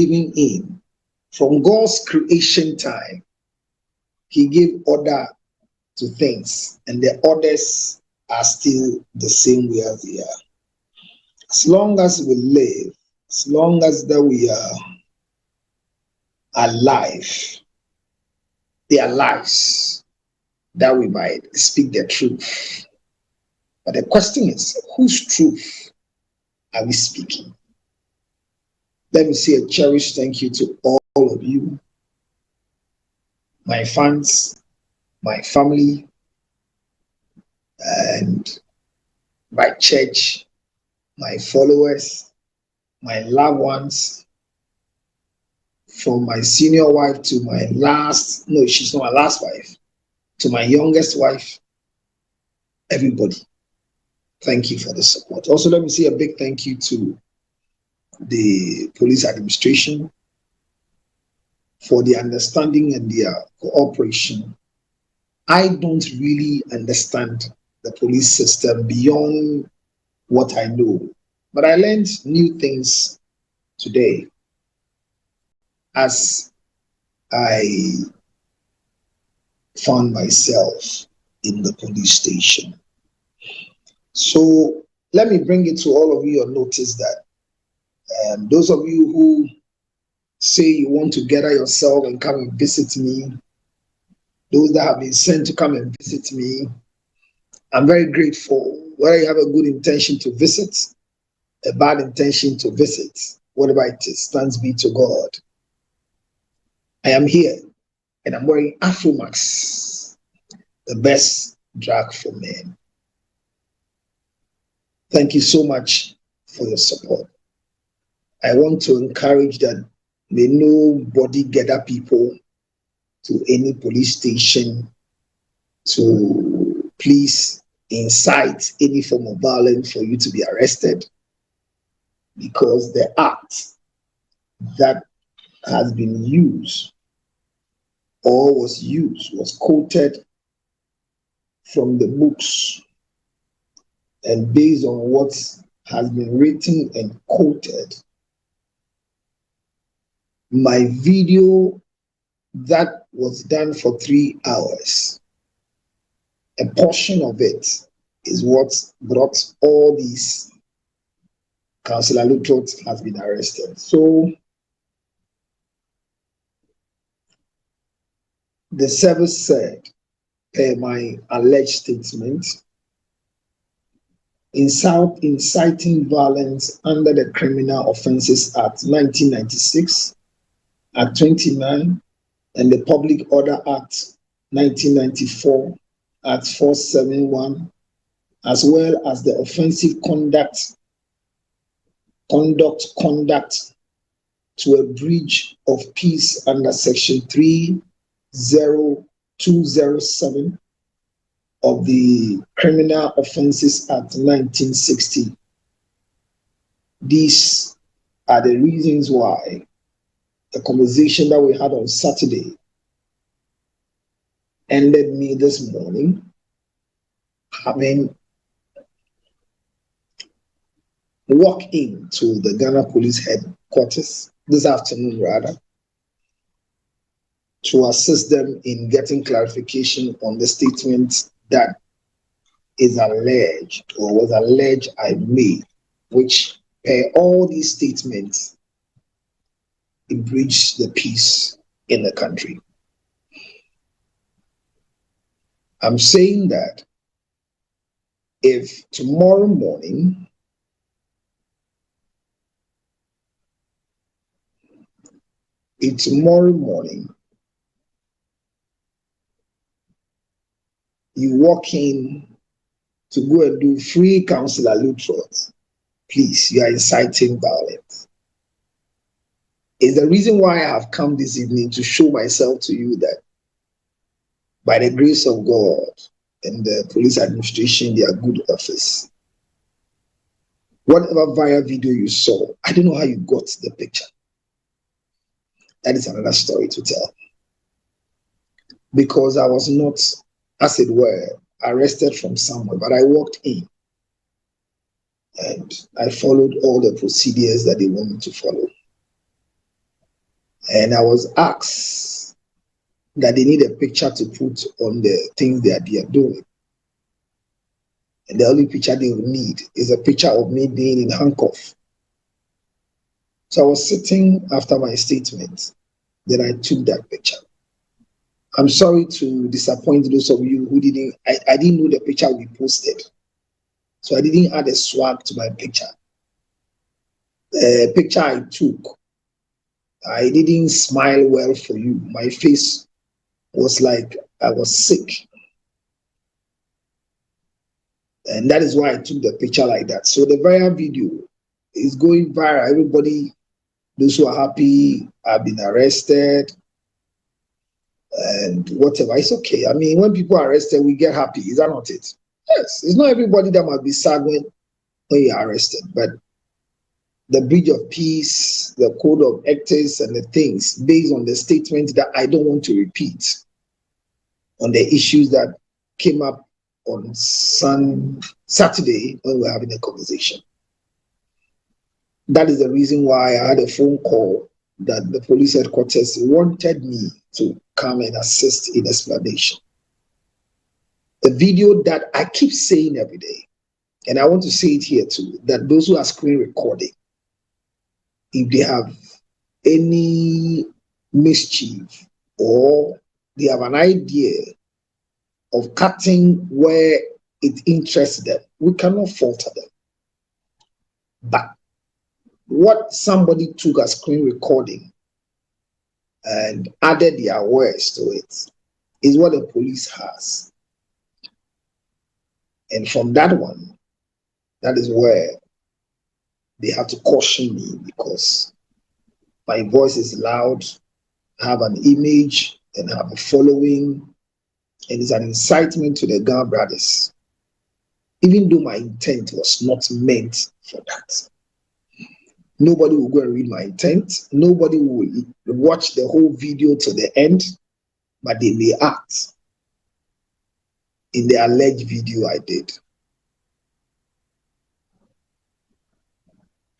living in, from God's creation time, he gave order to things, and the orders are still the same way as they are. As long as we live, as long as that we are alive, their lives, that we might speak the truth. But the question is, whose truth are we speaking? Let me say a cherished thank you to all of you, my fans, my family, and my church, my followers, my loved ones, from my senior wife to my last, no, she's not my last wife, to my youngest wife, everybody. Thank you for the support. Also, let me say a big thank you to the police administration for the understanding and their cooperation. I don't really understand the police system beyond what I know, but I learned new things today as I found myself in the police station. So let me bring it to all of you on notice that those of you who say you want to gather yourself and come and visit me, those that have been sent to come and visit me, I'm very grateful. Whether you have a good intention to visit, a bad intention to visit, whatever it is, thanks be to God. I am here and I'm wearing Afro Max, the best drag for men. Thank you so much for your support. I want to encourage that may nobody gather people to any police station to please incite any form of violence for you to be arrested, because the act that has been used or was used was quoted from the books, and based on what has been written and quoted, my video that was done for 3 hours, a portion of it is what brought all these. Counsellor Lutterodt has been arrested. So the service said, per my alleged statement, inciting violence under the Criminal Offences Act 1996 at 29 and the Public Order Act 1994 at 471, as well as the offensive conduct to a breach of peace under Section 30207 of the Criminal Offences Act 1960. These are the reasons why the conversation that we had on Saturday ended me this morning having walked into the Ghana Police Headquarters this afternoon, rather, to assist them in getting clarification on the statement that is alleged or was alleged I made, which per all these statements, it breached the peace in the country. I'm saying that if tomorrow morning you walk in to go and do free Counsellor Lutterodt, please, you are inciting violence. It's the reason why I have come this evening to show myself to you that by the grace of God and the police administration, they are good office. Whatever viral video you saw, I don't know how you got the picture. That is another story to tell. Because I was not, as it were, arrested from somewhere, but I walked in and I followed all the procedures that they want me to follow. And I was asked that they need a picture to put on the things that they are doing. And the only picture they will need is a picture of me being in handcuff. So I was sitting after my statement. Then I took that picture. I'm sorry to disappoint those of you who didn't, I didn't know the picture would be posted. So I didn't add a swag to my picture. The picture I took, I didn't smile well for you. My face was like I was sick. And that is why I took the picture like that. So the viral video is going viral. Everybody, those who are happy, have been arrested and whatever. It's okay. I mean, when people are arrested, we get happy. Is that not it? Yes. It's not everybody that must be sad when you're arrested. But the bridge of peace, the code of ethics, and the things based on the statement that I don't want to repeat on the issues that came up on Saturday when we were having a conversation. That is the reason why I had a phone call that the police headquarters wanted me to come and assist in explanation. The video that I keep saying every day, and I want to say it here too, that those who are screen recording, if they have any mischief or they have an idea of cutting where it interests them, we cannot falter them. But what somebody took as screen recording and added their words to it is what the police has. And from that one, that is where they have to caution me, because my voice is loud, I have an image and have a following, and it's an incitement to the Ghana brothers, even though my intent was not meant for that. Nobody will go and read my intent. Nobody will watch the whole video to the end, but they may act in the alleged video I did.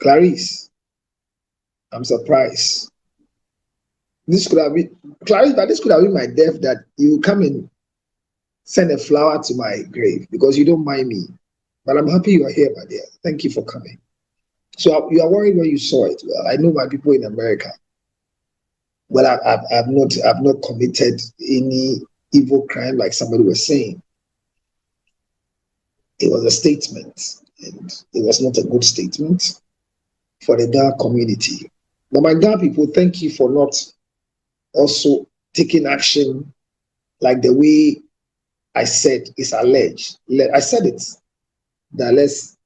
Clarice, I'm surprised. This could have been, Clarice, but this could have been my death, that you come and send a flower to my grave because you don't mind me. But I'm happy you are here, my dear. Thank you for coming. So you are worried when you saw it. Well, I know my people in America. Well, I've not committed any evil crime like somebody was saying. It was a statement, and it was not a good statement for the Ghana community. But my Ghana people, thank you for not also taking action like the way I said is alleged. I said it, that let's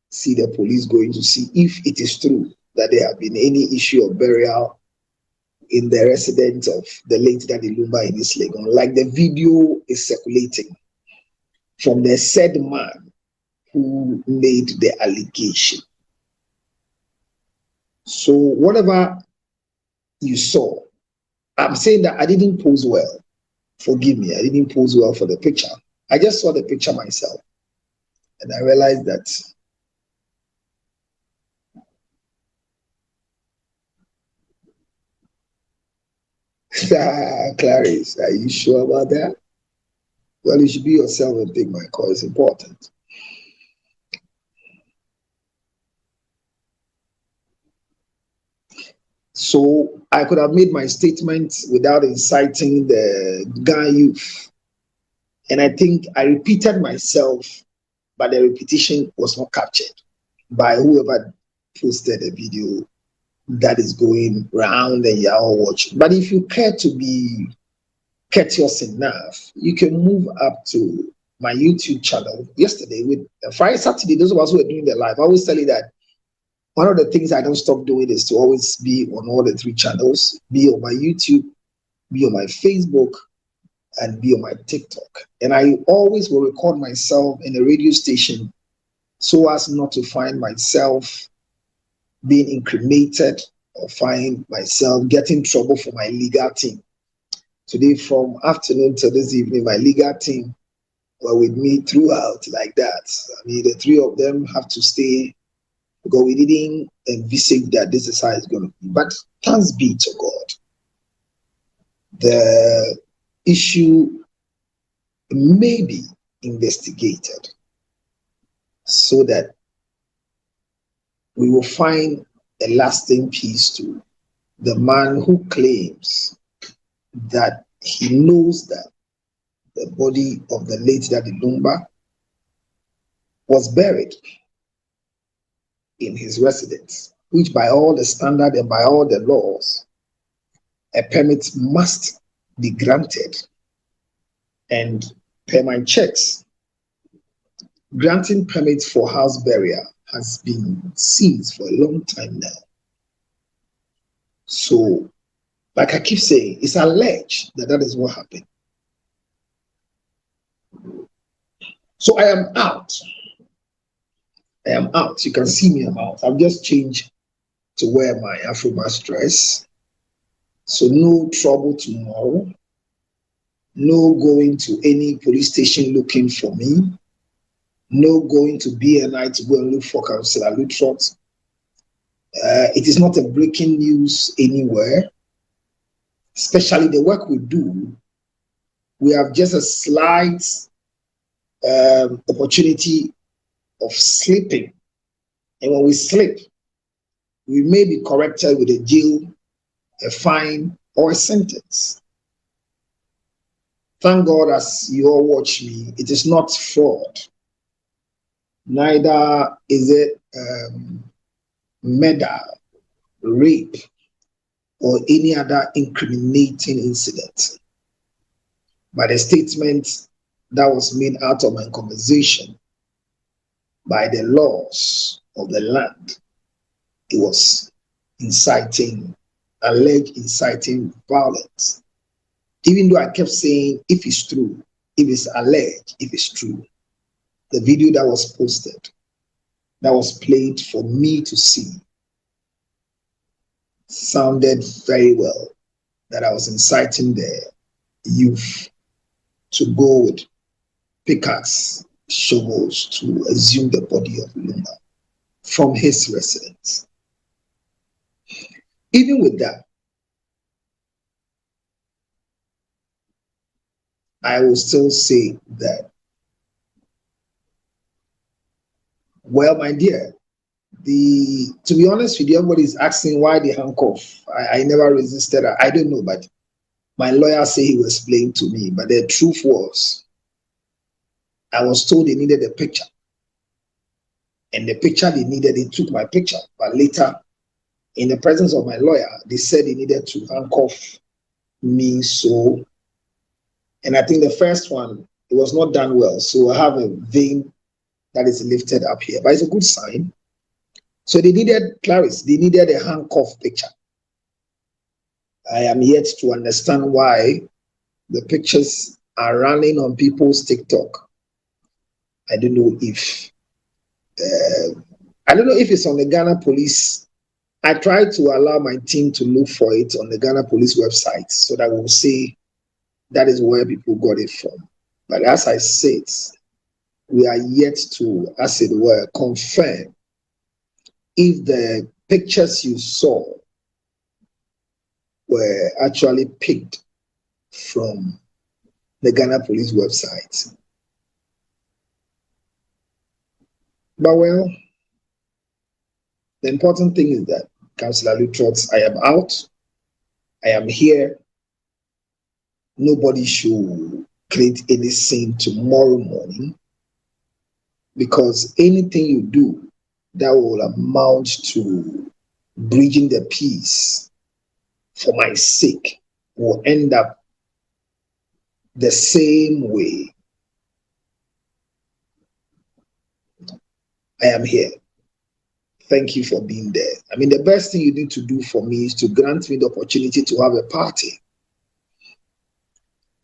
see the police going to see if it is true that there have been any issue of burial in the residence of the late Daddy Lumba in East Legon. Like the video is circulating from the said man who made the allegation. So whatever you saw, I'm saying that I didn't pose well. Forgive me, I didn't pose well for the picture. I just saw the picture myself, and I realized that Clarice, are you sure about that? Well, you should be yourself and take my call. It's important. So I could have made my statement without inciting the Ghana youth. And I think I repeated myself, but the repetition was not captured by whoever posted the video that is going round and you're all watching. But if you care to be courteous enough, you can move up to my YouTube channel. Yesterday, with Friday, Saturday, those of us who were doing the live, I always tell you that one of the things I don't stop doing is to always be on all the 3 channels, be on my YouTube, be on my Facebook, and be on my TikTok. And I always will record myself in a radio station so as not to find myself being incriminated or find myself getting trouble for my legal team. Today, from afternoon to this evening, my legal team were with me throughout like that. I mean, the 3 of them have to stay because we didn't envisage that this is how it's going to be. But thanks be to God. the issue may be investigated so that we will find a lasting peace to the man who claims that he knows that the body of the late Daddy Lumba was buried in his residence, which by all the standard and by all the laws, a permit must be granted. And per my checks, granting permits for house burial has been seized for a long time now. So, like I keep saying, it's alleged that that is what happened. So I am out. I am out. You can see me, I'm out. I've just changed to wear my Afro-Mask dress. So no trouble tomorrow. No going to any police station looking for me. No going to BNI to go and look for Counsellor Lutterodt. It is not a breaking news anywhere. Especially the work we do, we have just a slight opportunity of sleeping. And when we sleep, we may be corrected with a jail, a fine, or a sentence. Thank God, as you all watch me, it is not fraud. Neither is it murder, rape, or any other incriminating incident. But the statement that was made out of my conversation by the laws of the land, it was inciting, alleged inciting violence. Even though I kept saying, if it's true, if it's alleged, if it's true, the video that was posted, that was played for me to see, sounded very well, that I was inciting the youth to go with pickaxe, shovels to exhume the body of Lumba from his residence. Even with that, I will still say that, well, my dear, to be honest with you, everybody's asking why the handcuff. I never resisted. I don't know, but my lawyer said he was explained to me. But the truth was, I was told they needed a picture. And the picture they needed, they took my picture. But later, in the presence of my lawyer, they said they needed to handcuff me. So, and I think the first one, it was not done well. So I have a vein that is lifted up here. But it's a good sign. So they needed, Clarice, they needed a handcuff picture. I am yet to understand why the pictures are running on people's TikTok. I don't know if it's on the Ghana police. I tried to allow my team to look for it on the Ghana police website so that we'll say that is where people got it from. But as I said, we are yet to, as it were, confirm if the pictures you saw were actually picked from the Ghana police website. But well, the important thing is that, Counsellor Lutterodt, I am out. I am here. Nobody should create any scene tomorrow morning, because anything you do that will amount to bridging the peace for my sake will end up the same way. I am here. Thank you for being there. I mean, the best thing you need to do for me is to grant me the opportunity to have a party.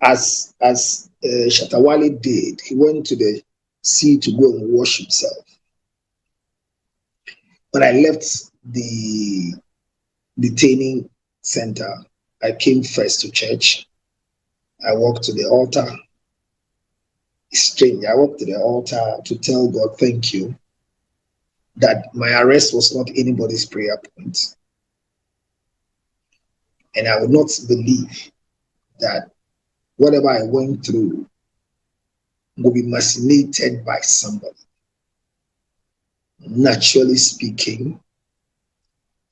As Shatawale did, he went to the sea to go and wash himself. When I left the detaining center, I came first to church. I walked to the altar. It's strange. I walked to the altar to tell God, thank you, that my arrest was not anybody's prayer point. And I would not believe that whatever I went through will be machinated by somebody. Naturally speaking,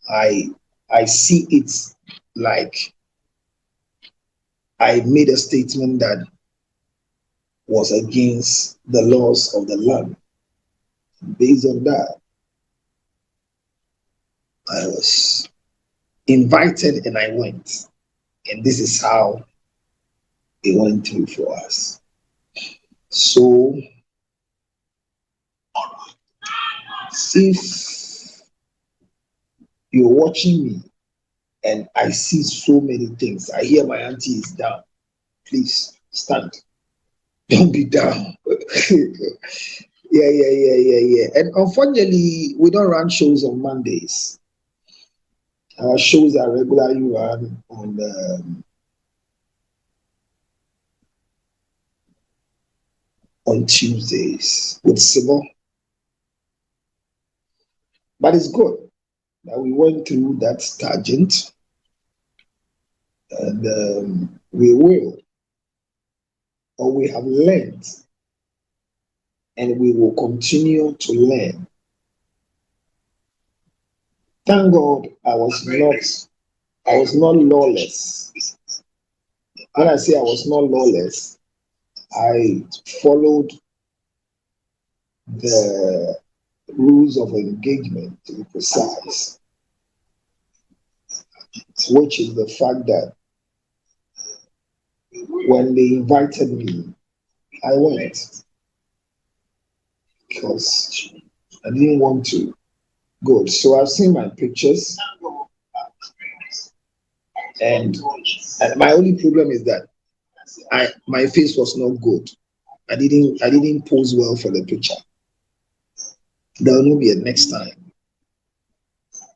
I see it like I made a statement that was against the laws of the land. Based on that, I was invited and I went. And this is how it went through for us. So, if you're watching me and I see so many things, I hear my auntie is down, please stand. Don't be down. Yeah. And unfortunately, we don't run shows on Mondays. Our shows are regularly run on Tuesdays with Sibo. But it's good that we went through that tangent, and we have learned, and we will continue to learn. Thank God I was not lawless. When I say I was not lawless, I followed the rules of engagement, to be precise, which is the fact that when they invited me, I went because I didn't want to go. So I've seen my pictures, and my only problem is that my face was not good. I didn't pose well for the picture. There will not be a next time.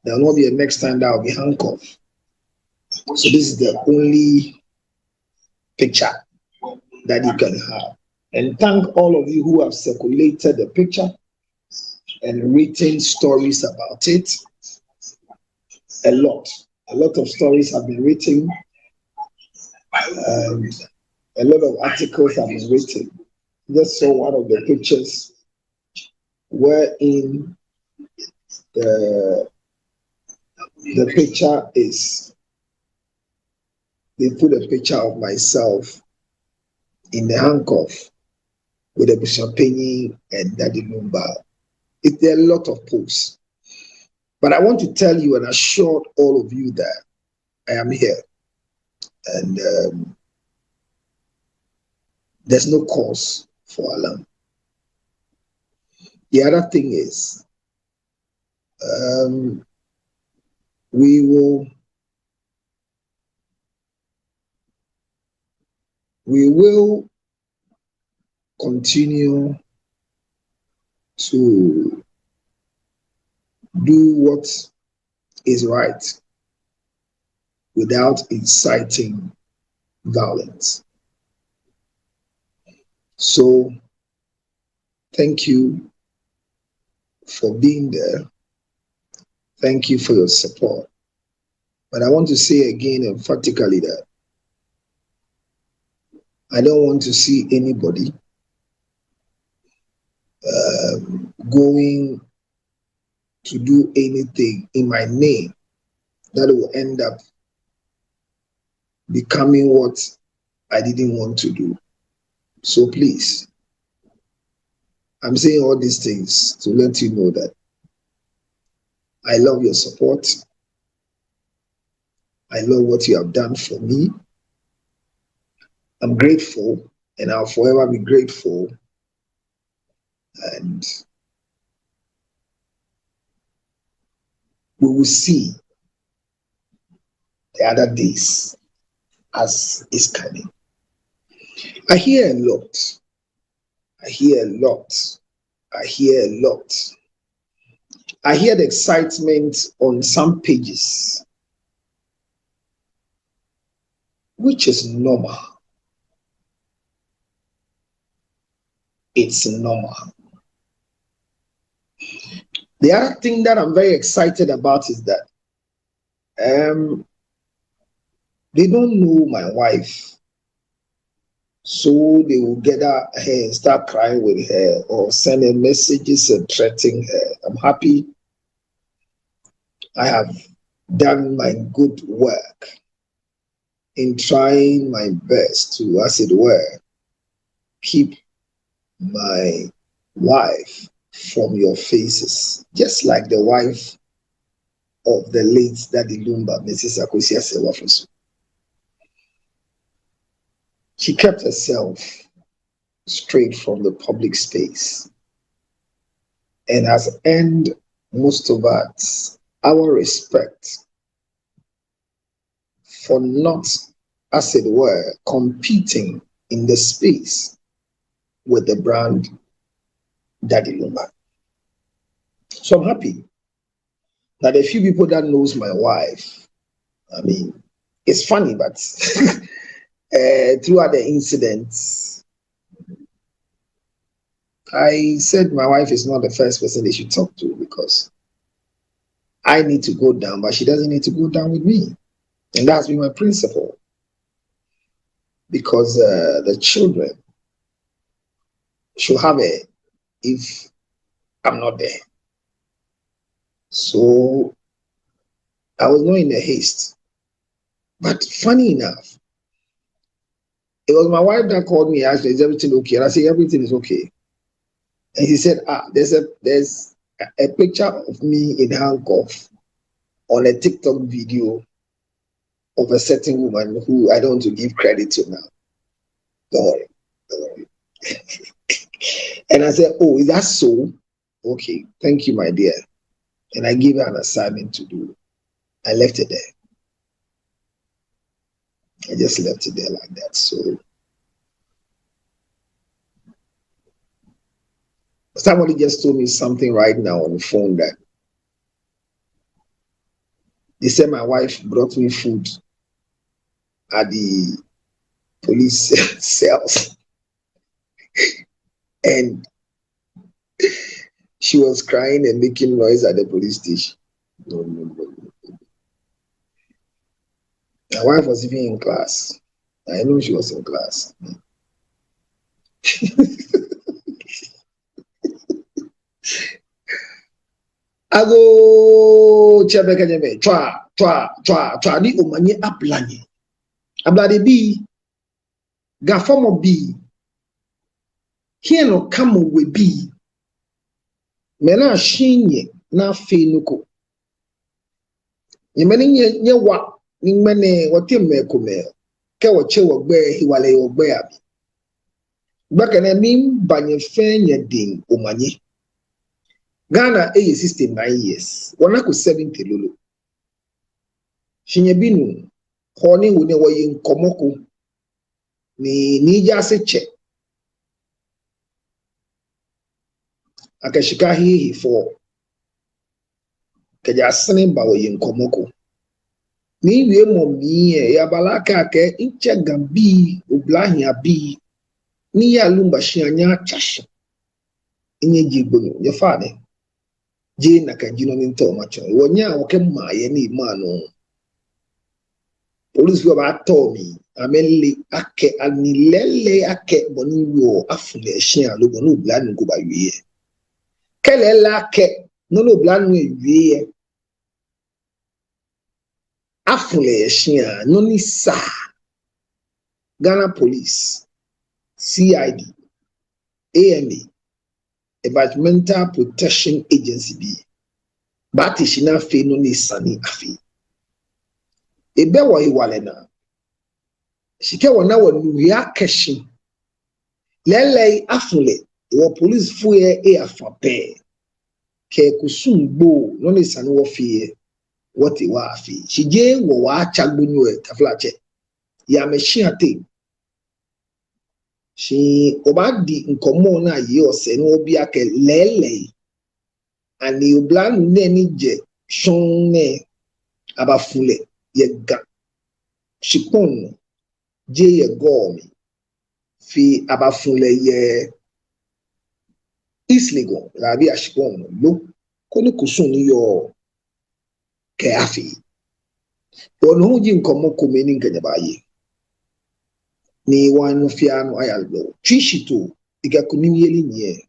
There will not be a next time that I'll be handcuffed. So this is the only picture that you can have. And thank all of you who have circulated the picture and written stories about it. A lot of stories have been written. A lot of articles have been written. Just saw one of the pictures wherein the picture is, they put a picture of myself in the handcuff with a champagne and Daddy Lumba. There are a lot of posts. But I want to tell you and assure all of you that I am here. And there's no cause for alarm. The other thing is, we will continue to do what is right without inciting violence. So, thank you for being there. Thank you for your support. But I want to say again emphatically that I don't want to see anybody going to do anything in my name that will end up becoming what I didn't want to do. So please, I'm saying all these things to let you know that I love your support. I love what you have done for me. I'm grateful, and I'll forever be grateful. And we will see the other days as is coming. I hear a lot. I hear a lot. I hear a lot. I hear the excitement on some pages, which is normal. It's normal. The other thing that I'm very excited about is that they don't know my wife So they will gather her and start crying with her or sending messages and threatening her. I'm happy I have done my good work in trying my best to, as it were, keep my wife from your faces, just like the wife of the late Daddy Lumba, Mrs. Akosia Sewafosu. She kept herself straight from the public space and has earned most of us our respect for not, as it were, competing in the space with the brand Daddy Lumba. So I'm happy that a few people that knows my wife, I mean, it's funny, but throughout the incidents, I said my wife is not the first person they should talk to because I need to go down, but she doesn't need to go down with me. And that's been my principle. Because the children should have it if I'm not there. So I was not in a haste. But funny enough, it was my wife that called me and asked me, is everything okay? And I said, everything is okay. And he said, there's a picture of me in handcuff on a TikTok video of a certain woman who I don't want to give credit to now. Don't worry. And I said, oh, is that so? Okay, thank you, my dear. And I gave her an assignment to do. I left it there. I just left it there like that. So somebody just told me something right now on the phone that they said my wife brought me food at the police cells. And she was crying and making noise at the police station. No. My wife was even in class. I know she was in class. I go chebeka nyeme twa ni omanye ablanye. Ablade bi gafomo bi here no kamo we bi mena shinye na fe nuko. Yemene nye wa ni mene wote mekome ke woche wogbe hiwale wogbe abi. Gbaka na mi banye fe nye din omanye. Ghana age 69 years. Wanako 70 lolo. Shinyebinu honi wune waye nkomoko ni nija seche. Akashika hihi for kaja sinimba waye nkomoko. Ni we momiye ya balaka ke inche gambi ublahi abi ni ya lumba shianya chasha. Inye jigbonu yafane. Je na kanjino ninto macho. Wonya wake maye ni mano. Police were about Tommy. Ameli ake anilele ake boniwo afule shin alogo no blanu go ba wiye. Kelela ake no blanu wiye. Afule shin no ni sa. Ghana Police, CID, AMA, Environmental Protection Agency B. Bati shina fe no ni sani afi. Ebe wa iwalena. Shike wana wanuya keshi. Lele afule. Wa police fuye e afape. Ke kusumbo. Noni sanu wafiye. Wati wa afi. Shije wa chagbunyo taflache. Ya meshi hati. Shi obadi nkomo na ye ose no obi ake lele. Ani oblanu neni je. Shonne abafule. Yega shipon je ye gomi fi abafunle ye isligo la bi ashipon lo koni kusun ni yo ke afi ono ji nkomo komeni nkanya baye ni one fiano ayalbo. Trinshi to, ikakunimi nye.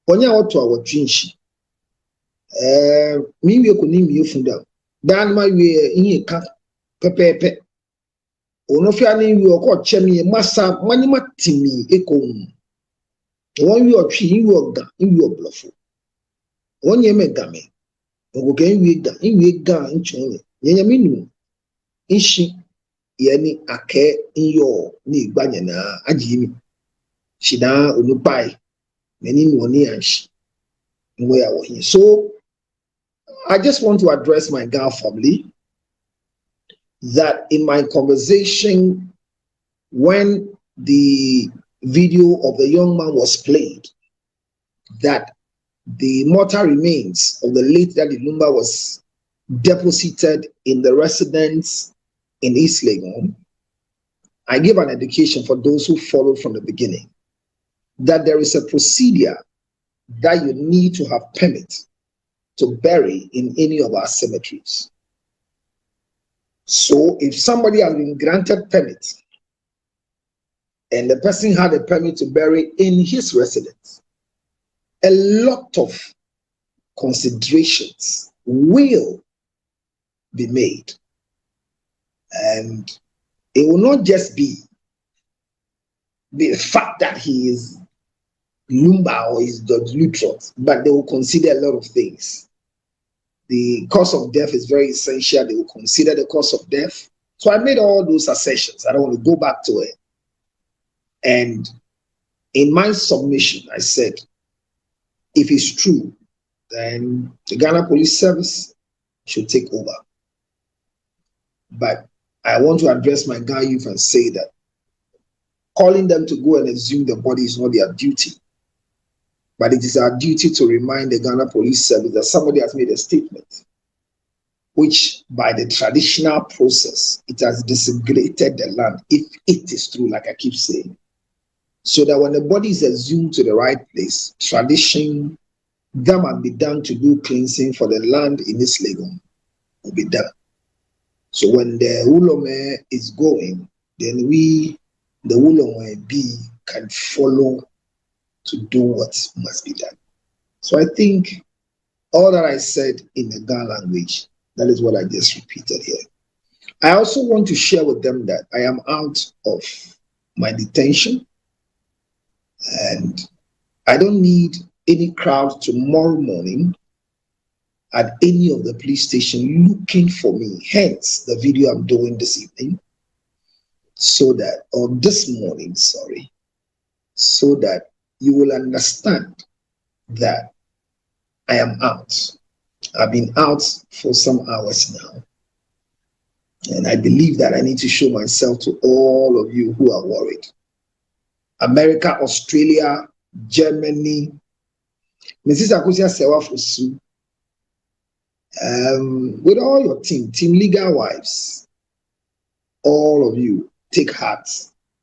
Onya otu awa trinshi. Miwe kunimi yufunda. Dan ma we inye ka pepepe. Ono fiani we oko chemi masa manima timi eko. One we otri inwe oga inwe oblofo. Onye me game. Ogoke inwe ga nchone. Nyenya minu. Ishi yani ake inyo ni gbanye na ajimi. Shida onupai. Many money and she. So I just want to address my Ghana family that in my conversation when the video of the young man was played, that the mortal remains of the late Daddy Lumba was deposited in the residence in East Legon, I give an education for those who followed from the beginning that there is a procedure that you need to have permit to bury in any of our cemeteries. So if somebody has been granted permit and the person had a permit to bury in his residence, a lot of considerations will be made. And it will not just be the fact that he is Lumba or is George Lutterodt, but they will consider a lot of things. The cause of death is very essential. They will consider the cause of death. So I made all those assertions. I don't want to go back to it. And in my submission, I said, if it's true, then the Ghana Police Service should take over. But I want to address my Ghana youth and say that calling them to go and exhume the body is not their duty. But it is our duty to remind the Ghana Police Service that somebody has made a statement, which by the traditional process, it has desecrated the land, if it is true, like I keep saying. So that when the body is exhumed to the right place, tradition that must be done to do cleansing for the land in this Legon will be done. So when the Ulome is going, then we, the Ulome B, can follow to do what must be done. So I think all that I said in the Ghana language, that is what I just repeated here. I also want to share with them that I am out of my detention and I don't need any crowd tomorrow morning at any of the police station looking for me. Hence the video I'm doing this evening, so that, or this morning, sorry, so that you will understand that I am out. I've been out for some hours now. And I believe that I need to show myself to all of you who are worried. America, Australia, Germany, Mrs. Akusia Sewa Fosu, with all your team legal wives, all of you, take heart.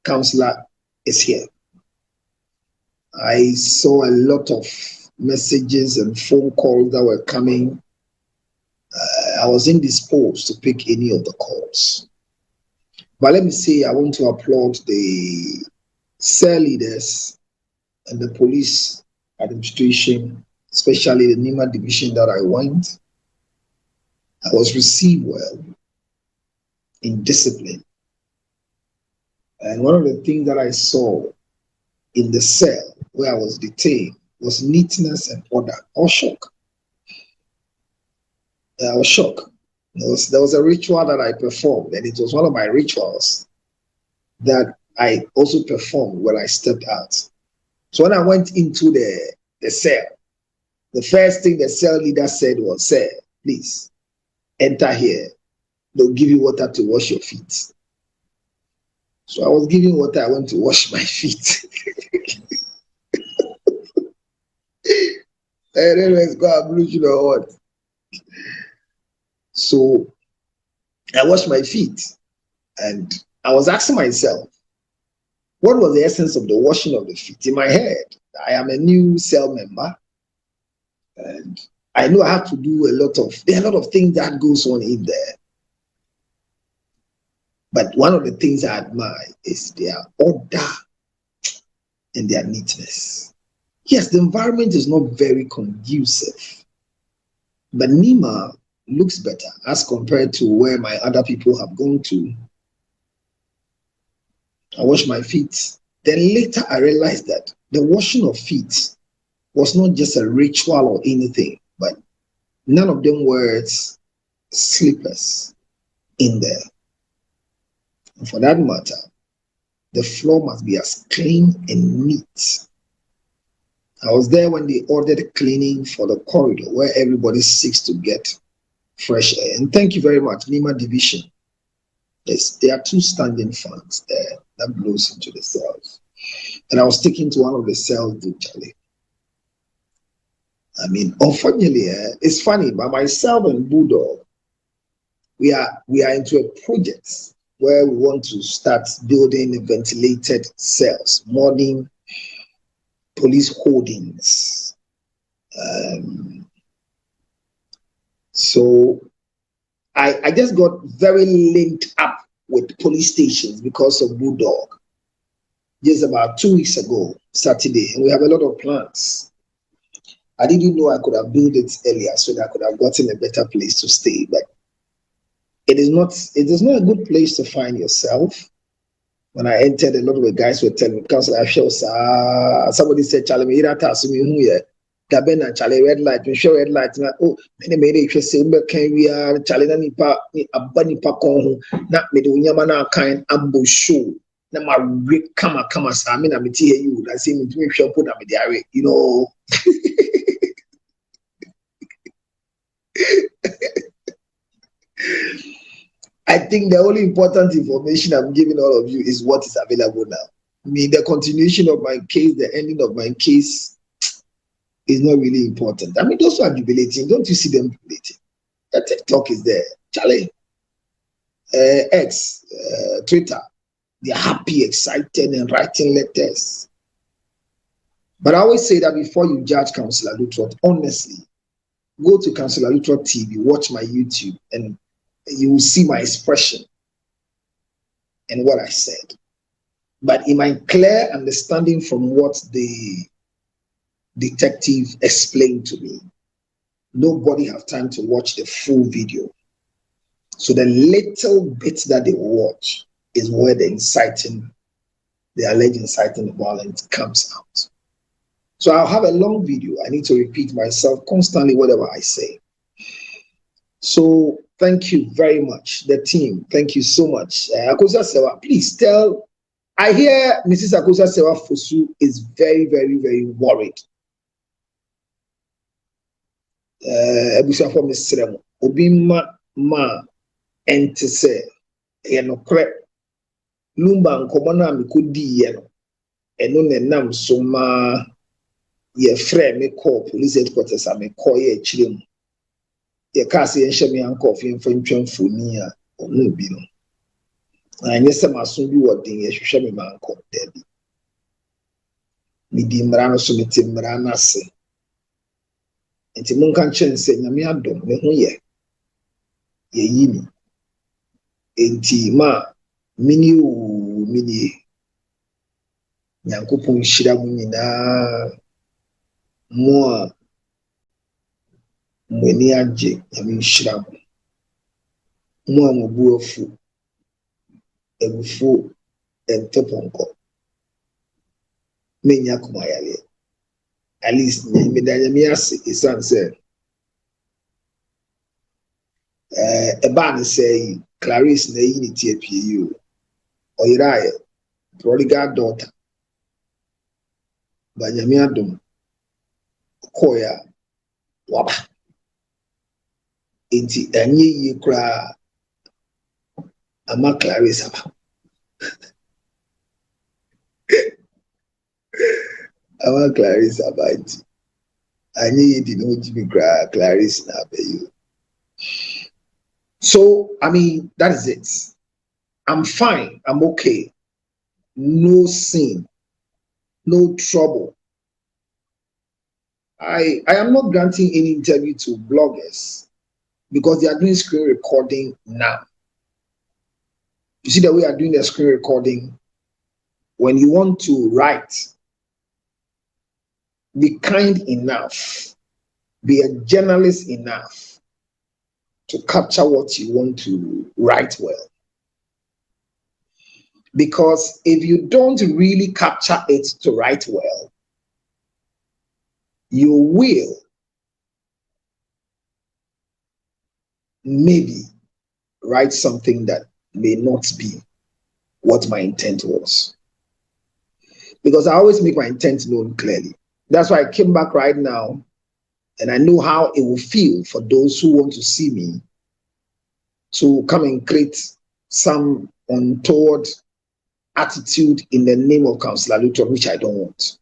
Counselor is here. I saw a lot of messages and phone calls that were coming. I was indisposed to pick any of the calls. But let me say, I want to applaud the cell leaders and the police administration, especially the Nima division that I went. I was received well in discipline. And one of the things that I saw in the cell where I was detained was neatness and order. I was shocked. I was shocked. There was a ritual that I performed, and it was one of my rituals that I also performed when I stepped out. So when I went into the cell, the first thing the cell leader said was, "Sir, please enter here. They'll give you water to wash your feet." So I was giving water. I went to wash my feet. And then let's go and blue, you know what? So I washed my feet, and I was asking myself, what was the essence of the washing of the feet? In my head, I am a new cell member, and I know I have to do there are a lot of things that goes on in there. But one of the things I admire is their order and their neatness. Yes, the environment is not very conducive, but Nima looks better as compared to where my other people have gone to. I wash my feet. Then later I realized that the washing of feet was not just a ritual or anything, but none of them were slippers in there. And for that matter, the floor must be as clean and neat. I was there when they ordered cleaning for the corridor where everybody seeks to get fresh air. And thank you very much, Nima Division. Yes, there are 2 standing fans there that blows into the cells. And I was taken to one of the cells, Charlie. I mean, unfortunately, it's funny, but myself and Bulldog, we are into a project where we want to start building ventilated cells, modern police holdings. So I just got very linked up with police stations because of Bulldog. Just about 2 weeks ago, Saturday, and we have a lot of plans. I didn't know I could have built it earlier so that I could have gotten a better place to stay, but it is not a good place to find yourself. When I entered, a lot of the guys were telling me, Counsellor, somebody said, Charlie, me that assume who here. Gabena, Charlie, red light, we show red light. Oh, many made it say, can we are Charlie Nipa, a bunny pakon, not me do Yamana kind ambush show. Now my Rick come, I mean, I'm here you. I see me to make sure put them in the you know. I think the only important information I'm giving all of you is what is available now. I mean, the continuation of my case, the ending of my case is not really important. I mean, those who are jubilating, don't you see them jubilating? The TikTok is there. Charlie, X, Twitter, they're happy, excited, and writing letters. But I always say that before you judge Counsellor Lutterodt, honestly, go to Counsellor Lutterodt TV, watch my YouTube, and you will see my expression and what I said. But in my clear understanding from what the detective explained to me, nobody have time to watch the full video. So the little bit that they watch is where the alleged inciting violence comes out. So I'll have a long video. I need to repeat myself constantly, whatever I say. So thank you very much, the team. Thank you so much. Akosa Sewa, please tell. I hear Mrs. Akosa Sewa Fosu is very, very, very worried. Ebusa for Mr. Obima ma entese yenokre Lumba nkomona mikudi yeno eno nenam so ma ye frɛ me call police headquarters a me call ye chire mu ye ka se yenhye me anko of yemfantwan foni a onu bi no anye se maso bi wodin ye hwehwɛ me manko dabi me di mra no so me ti mra na se enti monka nkyɛn sɛ nyame adom me ho ye yini enti ma mini nyankopɔn hyira mu nyinaa mo a mwani agye nyame hyira mu mo a mobu afu ebufu enteponko menya kumayale at least me da nyame ase isan sɛ eba ne say Clarice na yi ni tie pie you oyiraye prodigal daughter ba nyame adom koya waba enti anye yi kra ama Clarice aba ama Clarice aba enti anye yi di no jibi kra Clarice na abayu. So, I mean, that is it. I'm fine. I'm okay. No sin. No trouble. I am not granting any interview to bloggers because they are doing screen recording now. You see the way I'm doing the screen recording? When you want to write, be kind enough, be a journalist enough to capture what you want to write well. Because if you don't really capture it to write well, you will maybe write something that may not be what my intent was. Because I always make my intent known clearly. That's why I came back right now, and I know how it will feel for those who want to see me to come and create some untoward attitude in the name of Counsellor Lutterodt, which I don't want.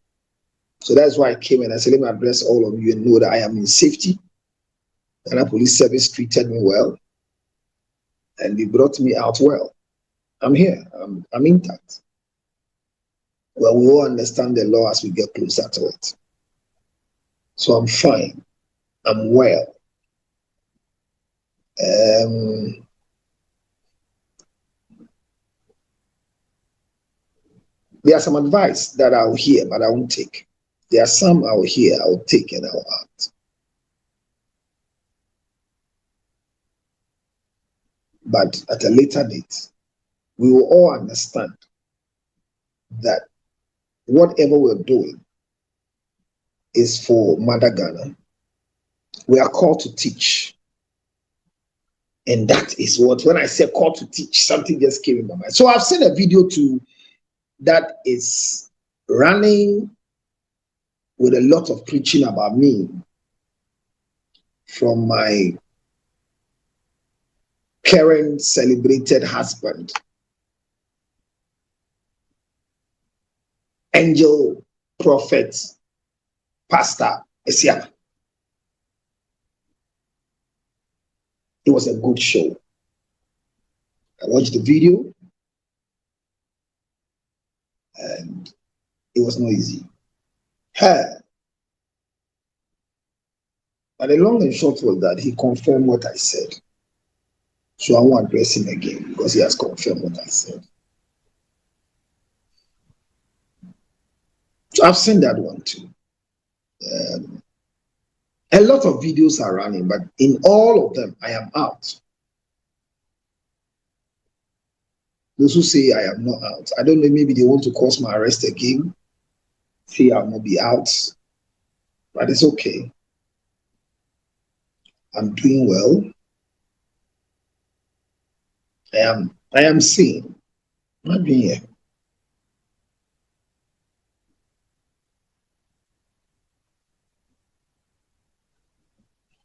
So that's why I came and I said, let me address all of you and know that I am in safety. And the police service treated me well, and they brought me out well. I'm here. I'm intact. Well, we all understand the law as we get closer to it. So I'm fine. I'm well. There are some advice that I'll hear, but I won't take. There are some I'll hear, I'll take, and I'll act. But at a later date, we will all understand that whatever we're doing is for Mother Ghana. We are called to teach. And that is what, when I say called to teach, something just came in my mind. So I've seen a video too that is running with a lot of preaching about me from my current celebrated husband, angel, prophet, pastor, Esiapa. It was a good show. I watched the video and it was not easy. But the long and short was that he confirmed what I said. So I won't address him again because he has confirmed what I said. So I've seen that one too. A lot of videos are running, but in all of them, I am out. Those who say I am not out, I don't know, maybe they want to cause my arrest again, say I will not be out, but it's okay. I'm doing well. I am sane. I'm being here.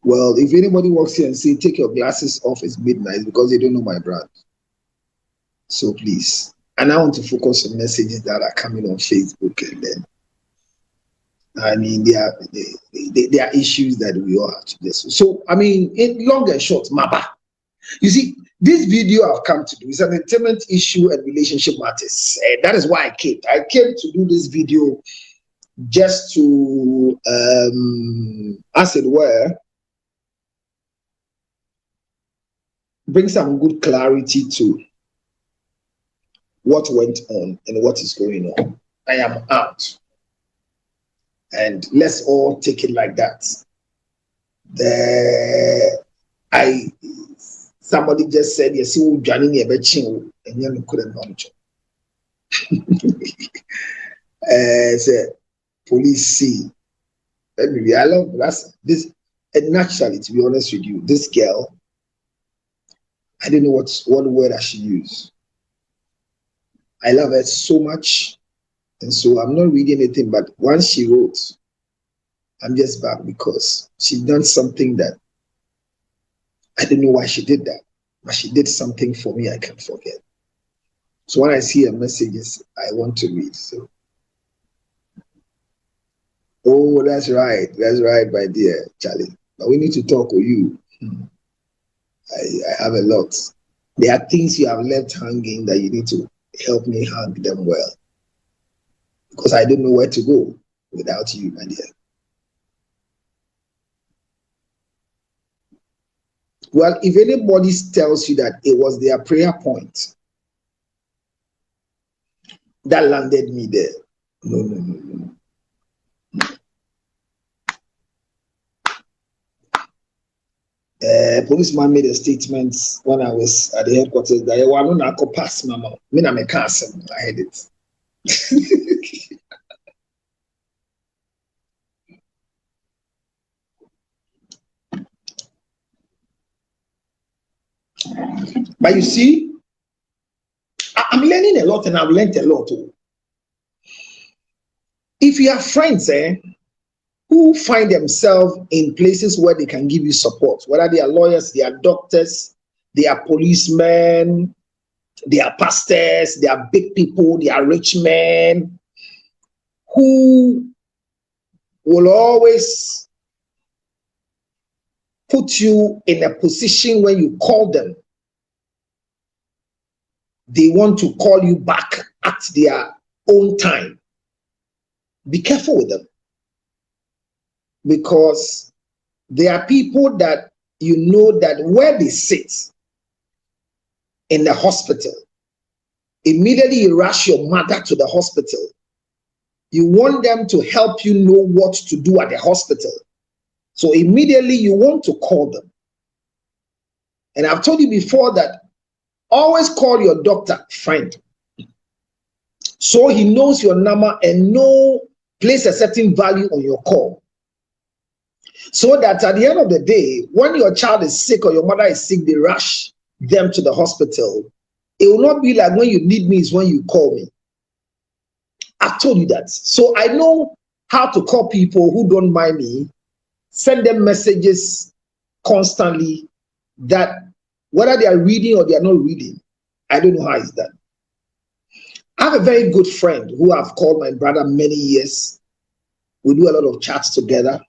Well, if anybody walks here and say, take your glasses off, it's midnight, because they don't know my brand. So please. And I want to focus on messages that are coming on Facebook. And then, I mean, there are issues that we all have to deal with. So, I mean, in long and short, Maba. You see, this video I've come to do is an intimate issue and relationship matters. That is why I came. I came to do this video just to, as it were, bring some good clarity to what went on and what is going on. I am out. And let's all take it like that. Somebody just said, yes, you Johnny a betching and you couldn't launch. Police see. Let me be, I love this. And naturally, to be honest with you, this girl, I don't know what word I should use. I love her so much. And so I'm not reading anything, but once she wrote, I'm just back because she's done something that I don't know why she did that, but she did something for me I can't forget. So when I see her messages, I want to read. So, oh, that's right, my dear Charlie. But we need to talk with you. I have a lot. There are things you have left hanging that you need to help me hang them well. Because I don't know where to go without you, my dear. Well, if anybody tells you that it was their prayer point that landed me there. No, no, no, no. Policeman made a statement when I was at the headquarters that I want to pass mama. Me na me cancel. I heard it. But you see, I'm learning a lot, and I've learned a lot too. If you have friends, who find themselves in places where they can give you support, whether they are lawyers, they are doctors, they are policemen, they are pastors, they are big people, they are rich men, who will always put you in a position when you call them, they want to call you back at their own time. Be careful with them, because there are people that you know that where they sit in the hospital, immediately you rush your mother to the hospital. You want them to help you know what to do at the hospital. So immediately you want to call them. And I've told you before that always call your doctor friend, so he knows your number and place a certain value on your call. So that at the end of the day, when your child is sick or your mother is sick, they rush them to the hospital. It will not be like when you need me is when you call me. I've told you that. So I know how to call people who don't mind me, send them messages constantly that whether they are reading or they are not reading, I don't know how it's done. I have a very good friend who I've called my brother many years. We do a lot of chats together.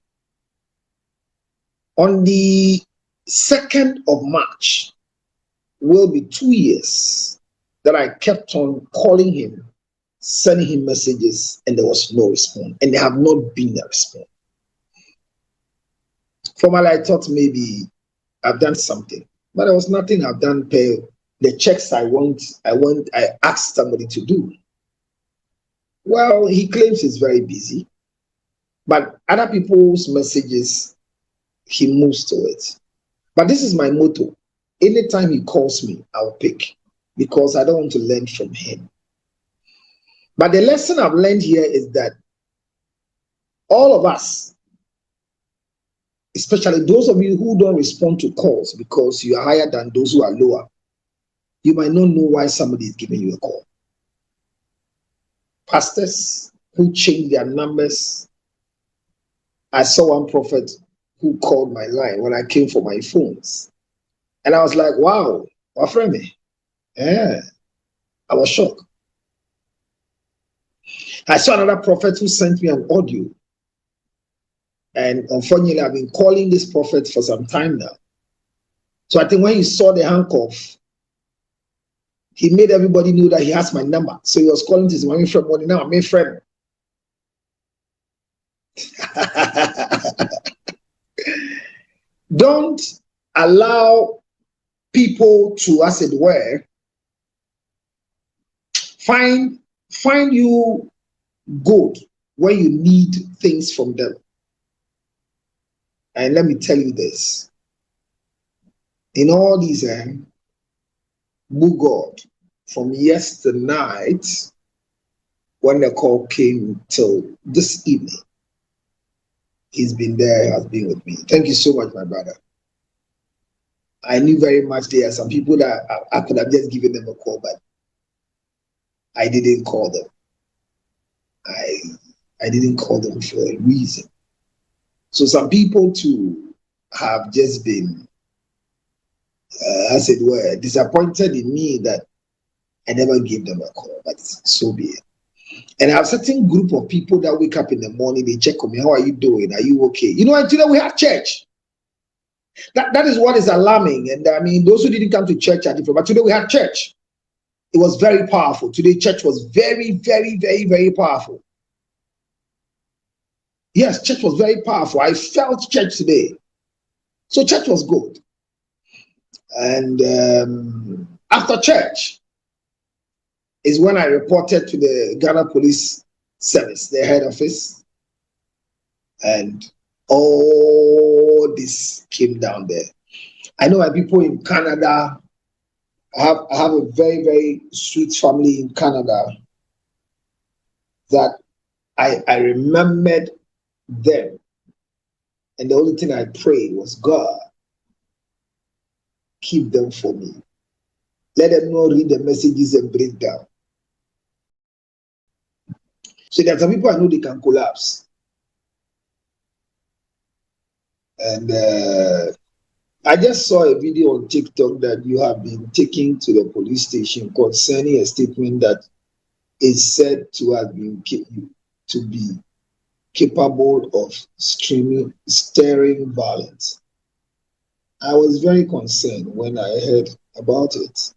On the 2nd of March will be 2 years that I kept on calling him, sending him messages, and there was no response. And there have not been a response. Formerly, I thought maybe I've done something, but there was nothing I've done. Pay the checks I asked somebody to do. Well, he claims he's very busy, but other people's messages, he moves to it. But this is my motto. Anytime he calls me, I'll pick, because I don't want to learn from him. But the lesson I've learned here is that all of us, especially those of you who don't respond to calls because you are higher than those who are lower, you might not know why somebody is giving you a call. Pastors who change their numbers. I saw one prophet who called my line when I came for my phones. And I was like, wow, my friend. Yeah, I was shocked. I saw another prophet who sent me an audio. And unfortunately, I've been calling this prophet for some time now. So I think when he saw the handcuff, he made everybody know that he has my number. So he was calling his money friend money. Now I'm a friend. Don't allow people to, as it were, find you good when you need things from them. And let me tell you this. In all these, God, from yesterday night, when the call came till this evening, he's been there, has been with me. Thank you so much, my brother. I knew very much there are some people that I could have just given them a call, but I didn't call them. I didn't call them for a reason. So some people too have just been, as it were, disappointed in me that I never gave them a call, but so be it. And I have a certain group of people that wake up in the morning, they check on me, how are you doing? Are you okay? You know, today we have church. That is what is alarming. And I mean, those who didn't come to church are different, but today we had church. It was very powerful. Today church was very, very, very, very powerful. Yes, church was very powerful. I felt church today. So church was good. And after church, is when I reported to the Ghana Police Service, the head office, and all this came down there. I know my people in Canada. I have a very, very sweet family in Canada that I remembered them. And the only thing I prayed was, God, keep them for me. Let them not read the messages and break down. So there are some people I know they can collapse. And I just saw a video on TikTok that you have been taken to the police station concerning a statement that is said to have been to be capable of stirring violence. I was very concerned when I heard about it,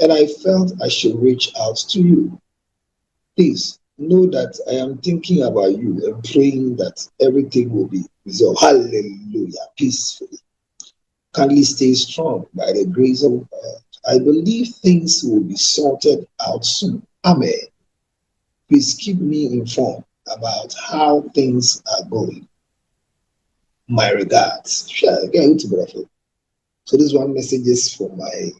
and I felt I should reach out to you. Please know that I am thinking about you and praying that everything will be resolved. Hallelujah. Peacefully. Kindly stay strong by the grace of God. I believe things will be sorted out soon. Amen. Please keep me informed about how things are going. My regards. So this one message is for my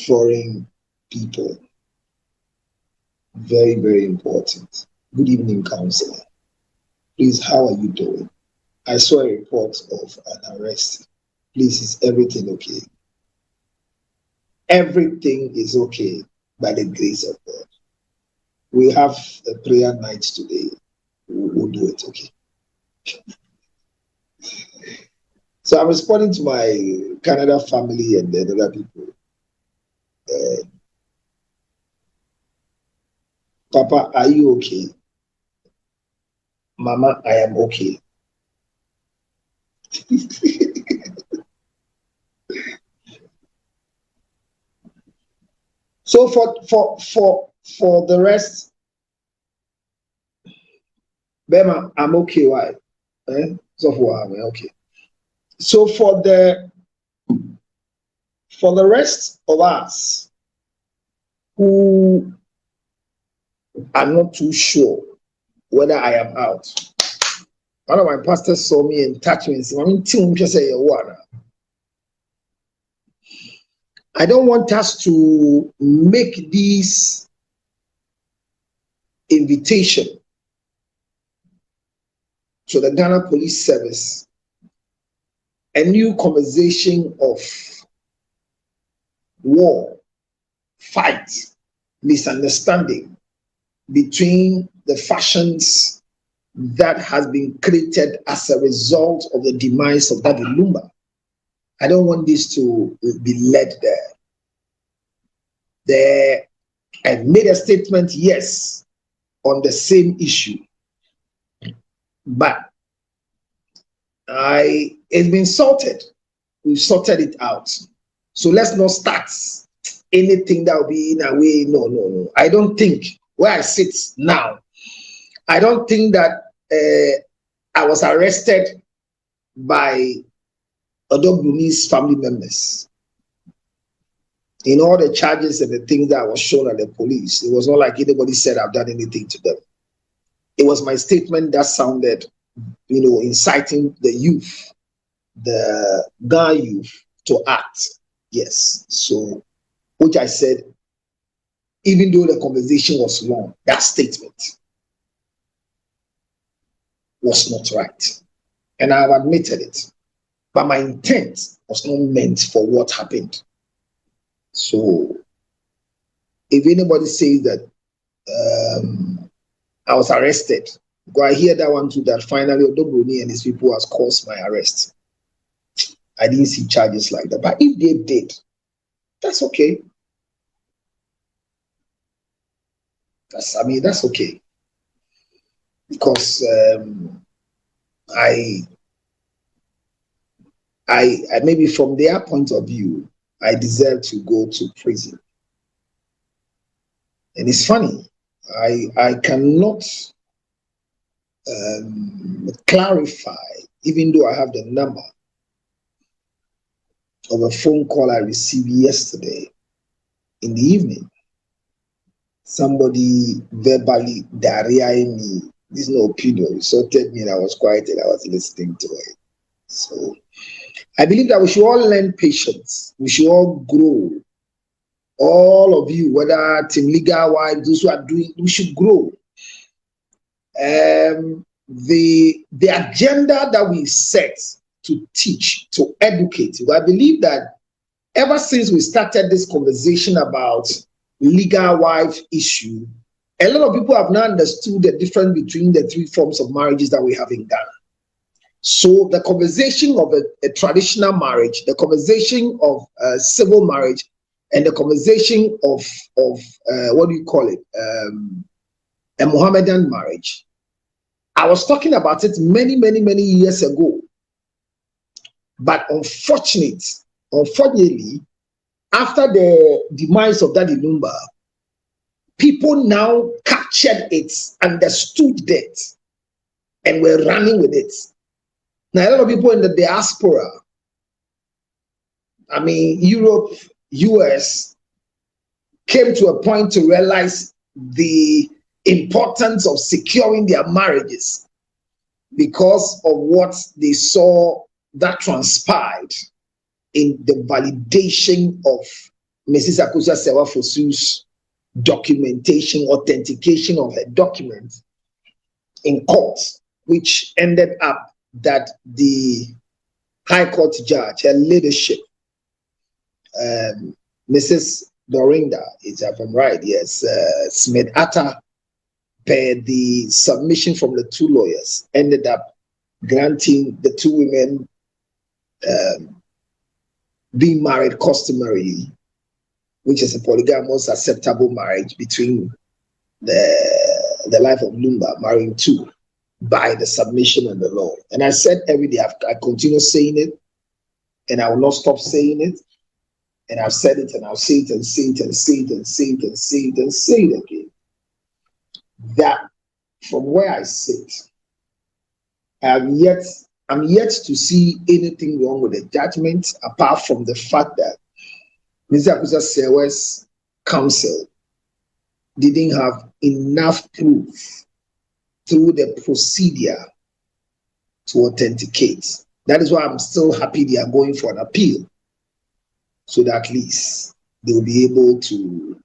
foreign people. Very, very important. Good evening, Counselor. Please, how are you doing? I saw a report of an arrest. Please, is everything okay? Everything is okay by the grace of God. We have a prayer night today. We'll do it, okay? So I'm responding to my Canada family and the other people. Papa, are you okay? Mama, I am okay. So for the rest, Bema, I'm okay. Why? So for I'm okay. So for the rest of us who are not too sure whether I am out, one of my pastors saw me and touched me and said, I don't want us to make this invitation to the Ghana Police Service a new conversation of war, fight, misunderstanding between the factions that has been created as a result of the demise of Daddy Lumba. I don't want this to be led there. I made a statement, yes, on the same issue, but it's been sorted. We've sorted it out. So let's not start anything that will be in a way. No. I don't think where I sit now, I don't think that I was arrested by Odogbuni's family members. In all the charges and the things that was shown at the police, it was not like anybody said I've done anything to them. It was my statement that sounded, inciting the youth, the Ghana youth to act. Yes. So, which I said, even though the conversation was long, that statement was not right. And I've admitted it. But my intent was not meant for what happened. So, if anybody says that I was arrested, go I hear that one too, that finally Odobroni and his people has caused my arrest. I didn't see charges like that. But if they did, that's okay. That's okay. Because I maybe from their point of view, I deserve to go to prison. And it's funny, I cannot clarify, even though I have the number of a phone call I received yesterday in the evening, somebody verbally diarrheaing me. This is no opinion. It sorted me and I was quiet and I was listening to it. So I believe that we should all learn patience. We should all grow. All of you, whether team legal wives, those who are doing, we should grow. The agenda that we set to teach, to educate. I believe that ever since we started this conversation about legal wife issue, a lot of people have now understood the difference between the three forms of marriages that we have in Ghana. So the conversation of a traditional marriage, the conversation of civil marriage, and the conversation of what do you call it, a Mohammedan marriage. I was talking about it many years ago, but unfortunately, after the demise of Daddy Lumba, people now captured it, understood that, and were running with it. Now, a lot of people in the diaspora, I mean, Europe, US, came to a point to realize the importance of securing their marriages because of what they saw that transpired in the validation of Mrs. Akusa Sewa Fosu's documentation, authentication of her documents in court, which ended up that the High Court judge, her leadership, Mrs. Dorinda, if I'm right, yes, Smith Atta, per the submission from the two lawyers, ended up granting the two women being married customarily, which is a polygamous acceptable marriage between the life of Lumba, marrying two, by the submission and the law. And I said every day, I continue saying it, and I will not stop saying it. And I've said it, and I'll say it, and say it, and say it, and say it, and say it, and say it again. That from where I sit, I'm yet to see anything wrong with the judgment, apart from the fact that Mr. Akusa Sewa's counsel didn't have enough proof through the procedure to authenticate. That is why I'm still happy they are going for an appeal, so that at least they will be able to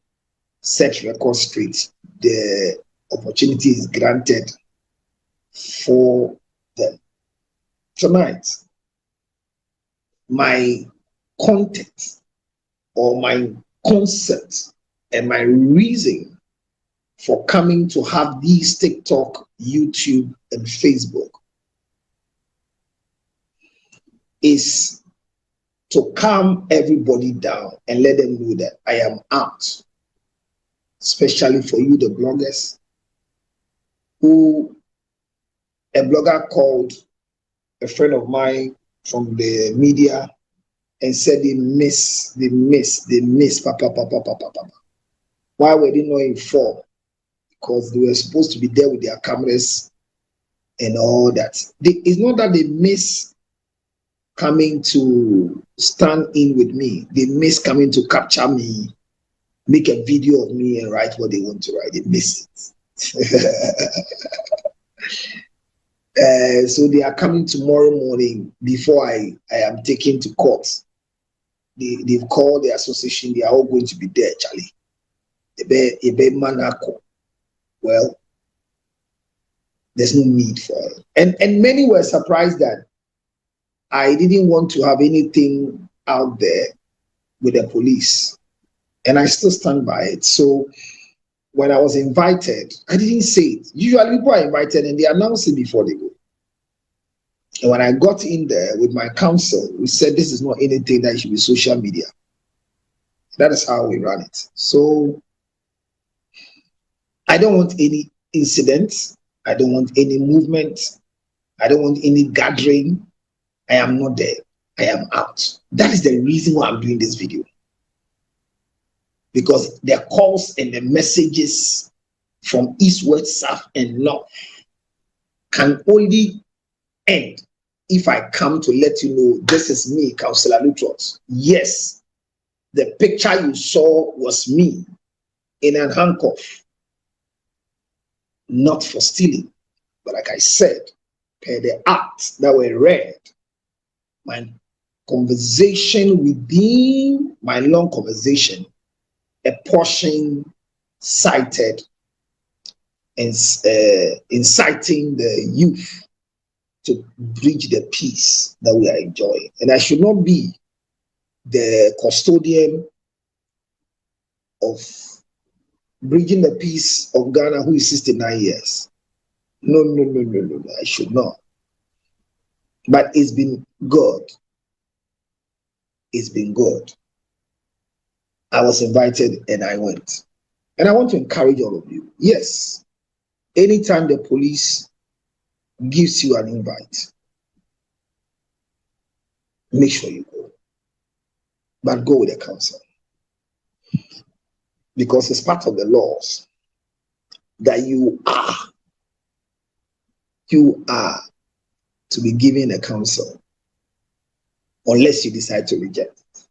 set records straight. The opportunity is granted for them. Tonight, my content or my concept and my reason for coming to have these TikTok, YouTube, and Facebook is to calm everybody down and let them know that I am out, especially for you, the bloggers, who a blogger called a friend of mine from the media and said they miss, papa. Why were they not informed? Because they were supposed to be there with their cameras and all that. It's not that they miss coming to stand in with me. They miss coming to capture me, make a video of me and write what they want to write. They miss it. So they are coming tomorrow morning before I am taken to court. They've called the association. They are all going to be there, Charlie. Well, there's no need for it. And many were surprised that I didn't want to have anything out there with the police. And I still stand by it. So when I was invited, I didn't say it. Usually people are invited and they announce it before they go. And when I got in there with my counsel, we said this is not anything that should be social media. That is how we run it. So I don't want any incidents. I don't want any movement. I don't want any gathering. I am not there. I am out. That is the reason why I'm doing this video. Because the calls and the messages from east, west, south, and north can only end if I come to let you know this is me, Counsellor Lutterodt. Yes, the picture you saw was me. in a handcuff, not for stealing. But like I said, per the acts that were read, my conversation within my long conversation, a portion cited and inciting the youth to bridge the peace that we are enjoying. And I should not be the custodian of bridging the peace of Ghana who is 69 years. No, I should not. But it's been good. It's been good. I was invited and I went. And I want to encourage all of you. Yes, anytime the police gives you an invite, make sure you go. But go with a counsel. Because it's part of the laws that you are to be given a counsel unless you decide to reject it.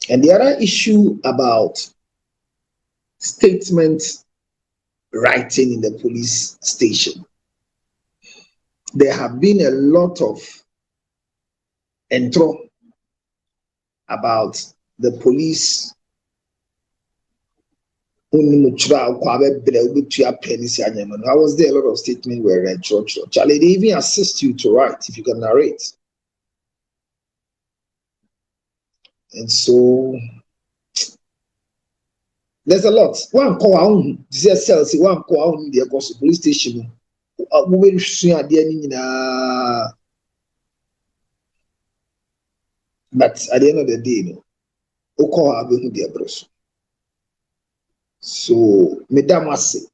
And the other issue about statement writing in the police station, there have been a lot of intro about the police. I was there, a lot of statements were read. Charlie, they even assist you to write if you can narrate. And so there's a lot. One call on this cells, one call on the police station. But at the end of the day, no call having the bros. So, Madam Massey,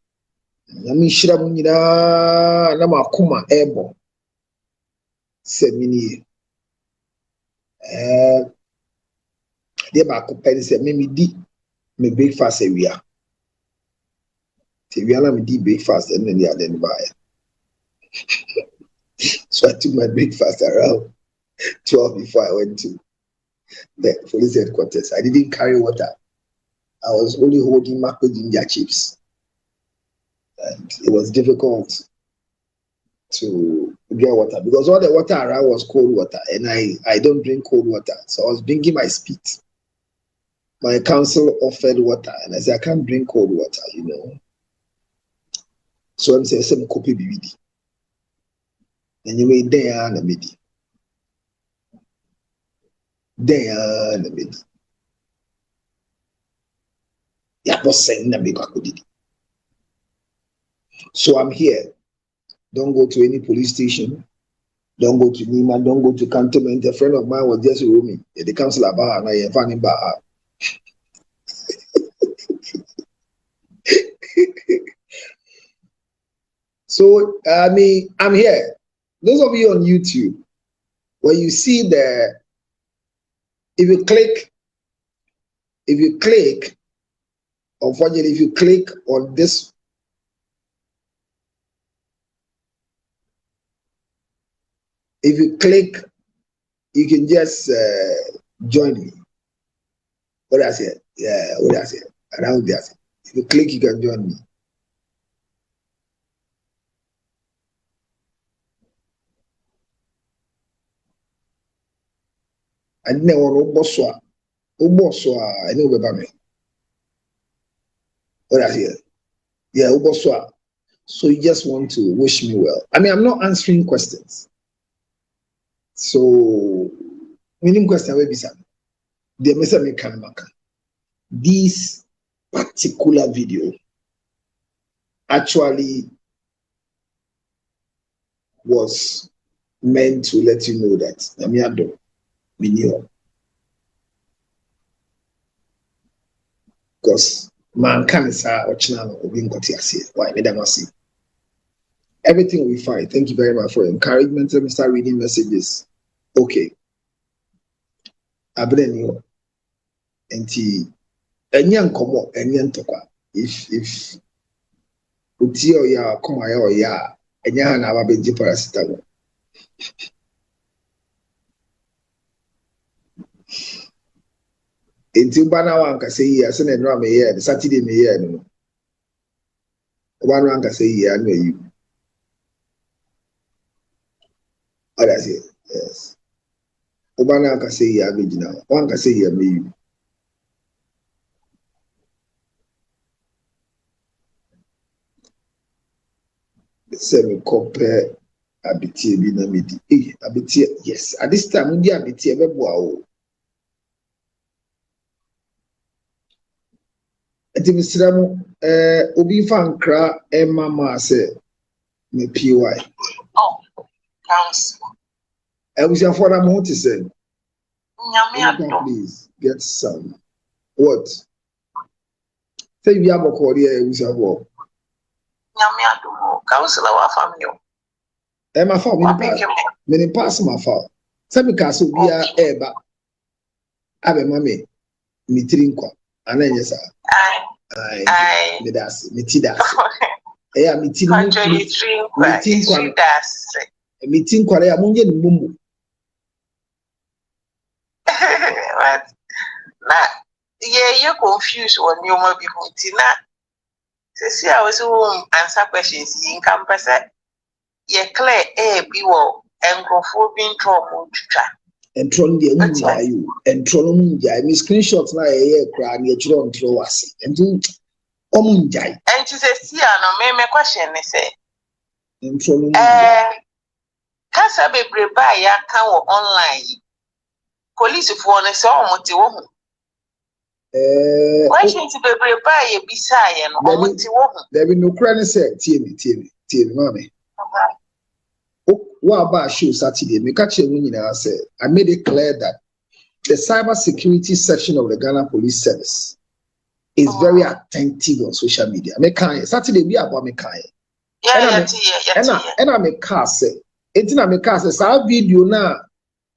Namishra Munida, Namakuma, Ebo, Semini, dear Baco said, Mimi D, me breakfast area. Tiviana me did breakfast and then the identify. So I took my breakfast around 12 before I went to the police headquarters. I didn't carry water. I was only holding macro ginger chips. And it was difficult to get water because all the water around was cold water and I don't drink cold water. So I was drinking my spit. My counsel offered water and I said, I can't drink cold water, you know. So I'm saying, some copy BBD. And you made there and a midi. There and a midi. Yeah, but saying that because I did it. So I'm here. Don't go to any police station. Don't go to Nima. Don't go to cantonment. A friend of mine was just with me. The council about and I found him back. So I'm here. Those of you on YouTube, when you see if you click, unfortunately, if you click on this, if you click, you can just join me. What I said, yeah, what I said, around there. If you click, you can join me. I didn't want to I know about me. What I said, yeah, so you just want to wish me well. I mean, I'm not answering questions. So, meaning question will be some. The message can make this particular video actually was meant to let you know that Namiado Minio. Because man can say or channel or being got here. Why made them see? Everything will be fine. Thank you very much for your encouragement. Let me start reading messages. Okay. Abrenio. Enti enyan komo enyan tokwa. If utio ya koma ya enya na aba beji paracetamol. Until Bana can say yes, and then Rame here, the Saturday me here. No, one can say yeah, I know you. Oh, that's it. Yes. Obana can say yeah, now. One can say yeah, me. Seven compare abitie bi na medi. Abitie, yes. At this time, we abitie bebo. Eti misira mo obi fankra mama say me PY. Oh, counsel. I wish I for that mo to say. Please get some. What? Say we have a career we shall go. Counsellor wa family. My family many pass my father. Say me castle be a eba. Abe mame mi trinkwa. And then yes, I me das me ti das. Eh, me ti no me trinkwa das. Me trinkwa ya munye ni mumu. Na you confused when you may be hunting. See, I was answer questions in campus. Ye clear be well and go for being trouble. And tron the munja you and tron munja. Me screenshots na cry and tron throw us and do omunja. And she says, see, I know me question. They say, and tron munja. Casa be buy ya can online. Police for one is almost the woman. Question to be buy a beside and almost the woman. There be no cranny said, Timmy, mommy. What about show Saturday? Me catch a winning. I said, I made it clear that the cyber security section of the Ghana Police Service is very attentive on social media. Me kind Saturday we about me kind. And I make car say, it's not me car say, sa video na.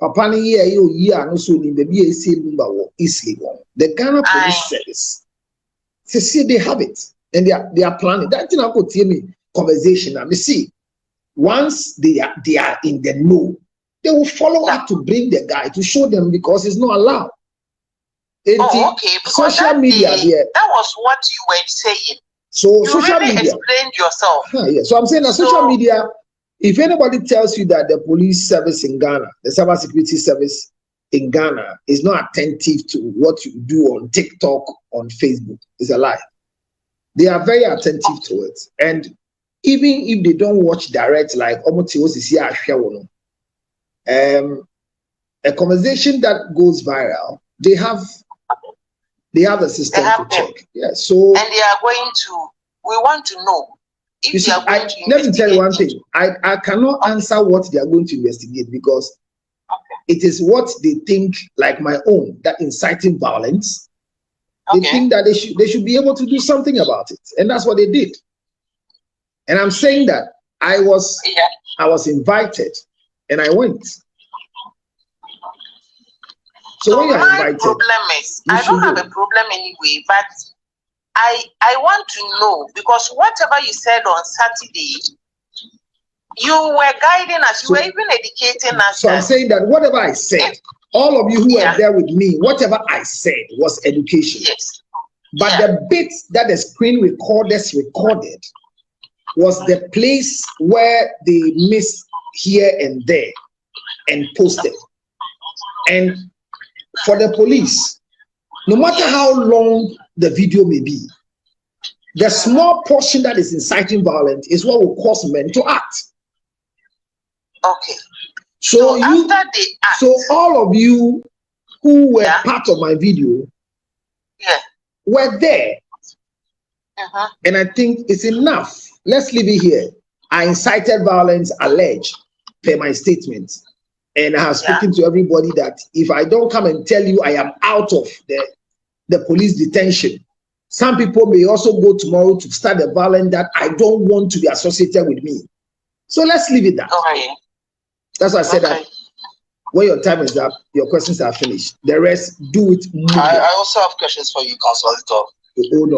Papa ni year no so ni baby AC number easily one. The Ghana Police Service, see they have it and they are planning. That thing I could tell me conversation. I see once they are in the know, they will follow up to bring the guy to show them because it's not allowed. Okay, because social media. That was what you were saying. So you social really media explained yourself. Yeah. So I'm saying that social media. If anybody tells you that the police service in Ghana, the cyber security service in Ghana is not attentive to what you do on TikTok, on Facebook, it's a lie. They are very attentive to it. And even if they don't watch direct, like a conversation that goes viral, they have a system to check. Yeah. So and they are going to, we want to know. You see, let me tell you one thing. I cannot answer what they are going to investigate because it is what they think, like my own, that inciting violence. They think that they should be able to do something about it, and that's what they did. And I'm saying that I was invited, and I went. So when you're invited, problem is I don't have a problem anyway, but I want to know, because whatever you said on Saturday, you were guiding us, you were even educating us. So I'm saying that whatever I said, all of you who were there with me, whatever I said was education. Yes. But the bit that the screen recorders recorded was the place where they missed here and there and posted. And for the police, no matter how long the video may be, the small portion that is inciting violence is what will cause men to act. Okay. So all of you who were part of my video were there. And I think it's enough. Let's leave it here. I incited violence alleged per my statement. And I have spoken to everybody that if I don't come and tell you I am out of the police detention, some people may also go tomorrow to start the violence that I don't want to be associated with me. So let's leave it that. That's why I said that when your time is up, your questions are finished. The rest, do it. I also have questions for you, Counsellor Lutterodt. Hold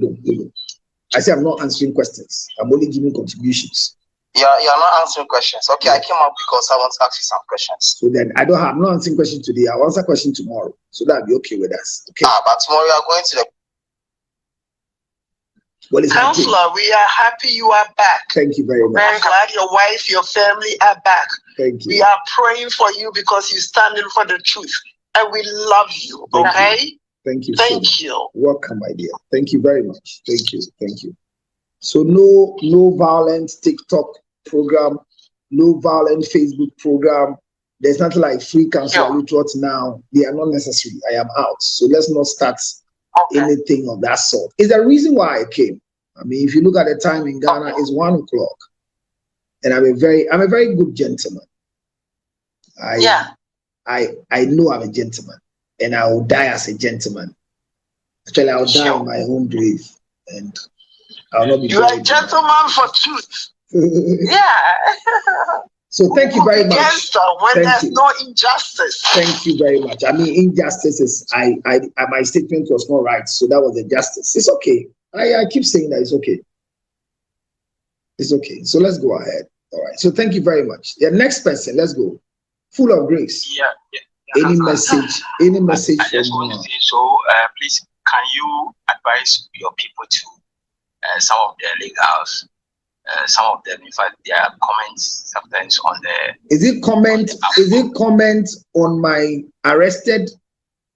on. I say I'm not answering questions. I'm only giving contributions. Yeah, you're not answering questions. Okay, I came up because I want to ask you some questions. So then I'm not answering question today. I'll answer question tomorrow. So that'll be okay with us. Okay. But tomorrow you are going to the Counsellor, we are happy you are back. Thank you very much. Very glad your wife, your family are back. Thank you. We are praying for you because you stand in for the truth. And we love you. Okay? Thank you. Thank you. Welcome, my dear. Thank you very much. Thank you. Thank you. So no violent TikTok program, no violent Facebook program. There's nothing like free Counsellor Lutterodt now. They are not necessary. I am out. So let's not start anything of that sort. It's the reason why I came. I mean, if you look at the time in Ghana, it's 1 o'clock. And I'm a very good gentleman. I know I'm a gentleman. And I will die as a gentleman. Actually, I'll die in my own grave. And I'll not be. You are a gentleman for truth. Yeah. So thank you very much. When there's no injustice. Thank you very much. I mean, injustice is my statement was not right, so that was the justice. It's okay. I keep saying that it's okay. It's okay. So let's go ahead. All right. So thank you very much. The next person, let's go. Full of grace. Yeah. Any message? Any message? I just want to say so. Please, can you advise your people to some of their legals? Some of them, in fact, there are comments sometimes on the. Is it comment? Is it comment on my arrested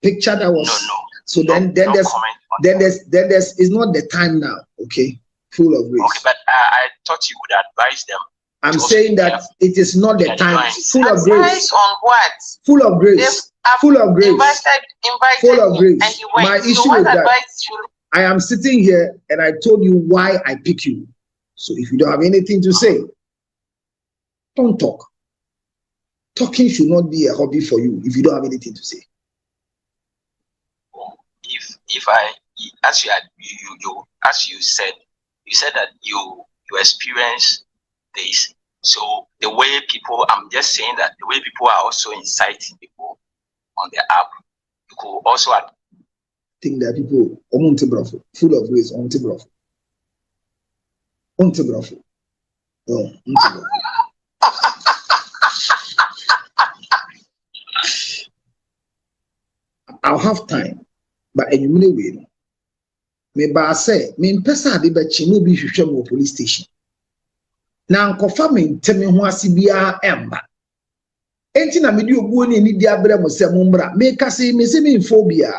picture that was? No. So then there's it's not the time now. Okay, full of grace. Okay, but I thought you would advise them. I'm saying that it is not the time. Full of grace. Advice on what? Full of grace. Full of grace. Invited full of grace. And you went. My issue so is that I am sitting here and I told you why I pick you. So if you don't have anything to say, don't talk. Talking should not be a hobby for you if you don't have anything to say. If I, as you said that you experience this. So the way people, I'm just saying that the way people are also inciting people on the app, you could also think that people full of grace, I'll have time, but anyway, maybe I say, me pesa de be chi no bi hwehwe mo police station. Na nkofa me nteme ho ase bia emba. Enti na me di obuo ni di abere mo se mo mbra. Me kase me se me phobia.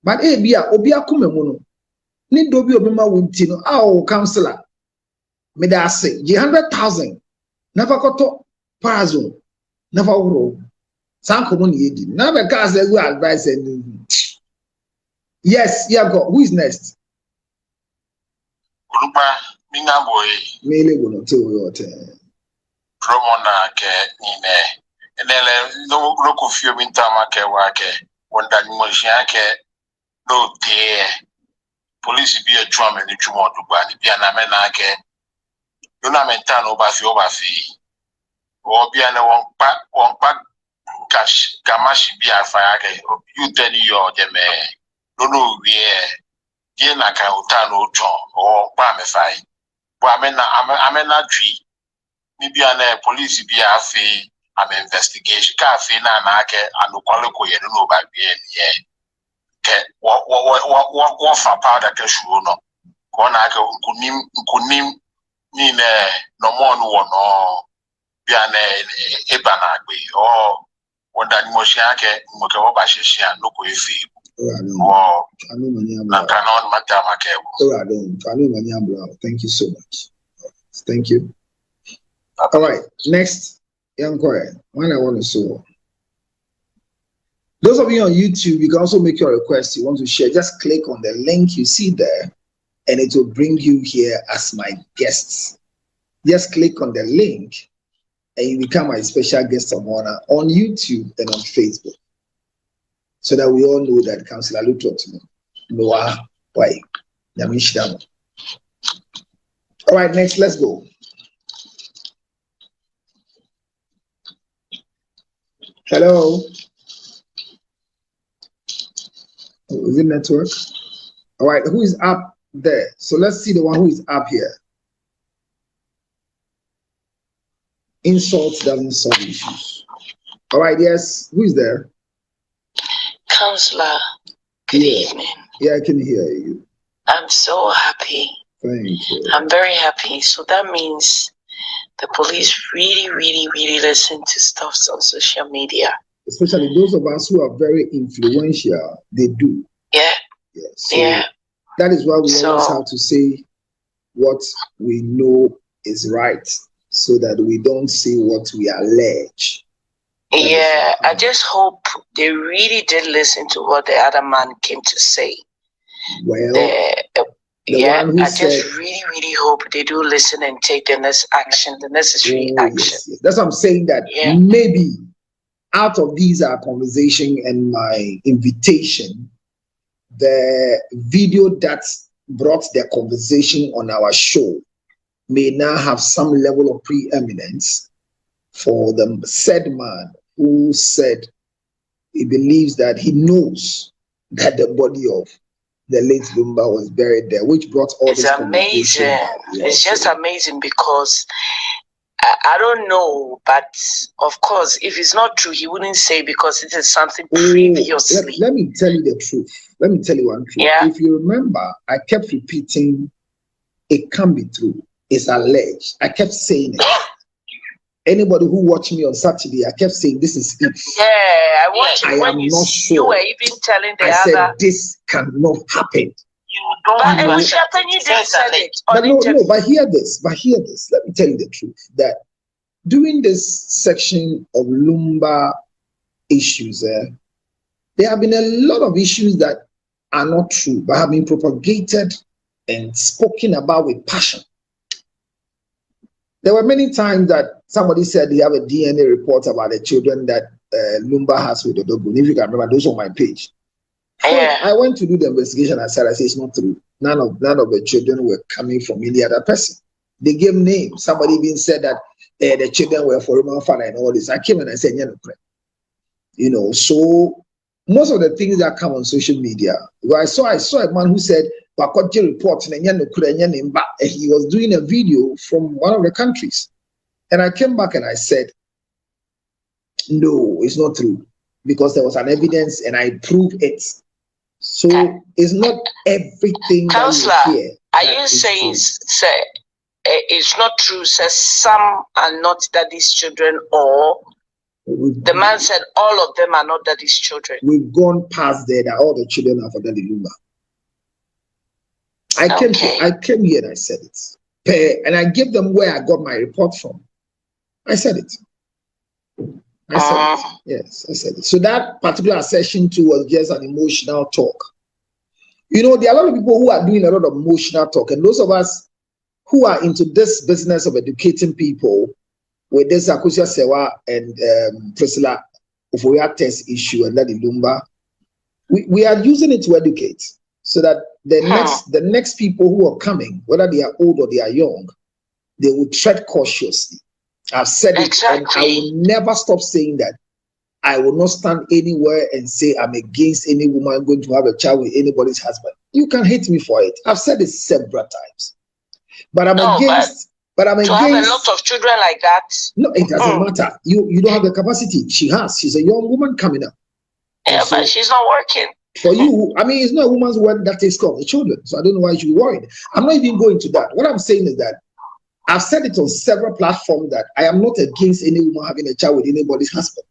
But bia obi akoma mu no. Ni do bi obi ma wonti no. Ah, counselor. Me da say 100,000. Never koto parazone. Never woro. San komo ni edi. Na be ka say go advice and yes, yeah, go. Who is next? Minga boy. Mele gono te oyote. Promona ke nine. Enele no loko fio mintama ke wake. Wanda ni mojia ke no te. Police bi e chwa me ni chuma duba ni bia na me na ke. Yo na menta no ba fi. O bia na won pa cash kamashi bia fa ke. You tell you de me. No we e na ka utano ucho o pa me fai. But amena tree. Maybe an police be a fee. I'm investigation. Cafe na ke anukwaleko ye no ba bien ye. Ke what for powder ke shu no. Ko na ke kunim ni ne no mo no no. Bi an eba na gbe o wanda ni mo sha ke mo ke wo ba sheshia no ko efi. Thank you so much. Thank you. All right, next, young choir. When I want to show. Those of you on YouTube, you can also make your request. You want to share, just click on the link you see there, and it will bring you here as my guests. Just click on the link, and you become my special guest of honor on YouTube and on Facebook. So that we all know that Counsellor Lutterodt Noah why Yamishidamo. All right, next, let's go. Hello. Oh, is it network? All right, who is up there? So let's see the one who is up here. insult doesn't solve issues. All right, yes. Who is there? Counsellor, good evening. Yeah, I can hear you. I'm so happy. Thank you. I'm very happy. So that means the police really listen to stuff on social media. Especially those of us who are very influential, they do. Yeah. Yeah. So that is why we always have to say what we know is right, so that we don't say what we allege. Yeah, I just hope they really did listen to what the other man came to say. Well, I just really hope they do listen and take the necessary action. Yes. That's what I'm saying, that maybe out of these conversation and my invitation, the video that brought the conversation on our show may now have some level of preeminence for the said man who said he believes that he knows that the body of the late Lumba was buried there, which brought all this conversation. It's amazing. It's just amazing because I don't know, but of course, if it's not true, he wouldn't say, because it is something previously. Let me tell you the truth. Let me tell you one truth. Yeah. If you remember, I kept repeating, it can't be true. It's alleged. I kept saying it. Anybody who watched me on Saturday, I kept saying this is it. Yeah, I watched you when am not sure. You were even telling the I other. said this cannot happen. You don't. But it was happening. You didn't say it. But no. But hear this. Let me tell you the truth. That during this section of Lumba issues, there have been a lot of issues that are not true, but have been propagated and spoken about with passion. There were many times that somebody said they have a DNA report about the children that Lumba has with the dog. If you can remember, those on my page. Yeah. I went to do the investigation. I said it's not true. None of the children were coming from any other person. They gave names. Somebody even said that the children were for human father and all this. I came and I said, so most of the things that come on social media, I saw a man who said, report, and he was doing a video from one of the countries. And I came back and I said, no, it's not true, because there was an evidence and I proved it. So it's not everything. Counsellor, that you hear. Are you saying, say, it's not true, says some are not daddy's children, or the man said all of them are not daddy's children? We've gone past there that all the children are for Daddy Lumba. I came here and I said it. And I gave them where I got my report from. I said it. Yes, I said it. So that particular session too was just an emotional talk. There are a lot of people who are doing a lot of emotional talk, and those of us who are into this business of educating people with this Akusia Sewa and Priscilla Ofoya test issue and Daddy Lumba, we are using it to educate, so that the next people who are coming, whether they are old or they are young, they will tread cautiously. I've said it, and I will never stop saying that. I will not stand anywhere and say I'm against any woman going to have a child with anybody's husband. You can hate me for it. I've said it several times. But I'm against. But I'm against. To have a lot of children like that. No, it doesn't matter. You don't have the capacity. She has. She's a young woman coming up. Yeah, but she's not working. For you, it's not a woman's work that takes care of the children. So I don't know why you should be worried. I'm not even going to that. What I'm saying is that I've said it on several platforms that I am not against any woman having a child with anybody's husband.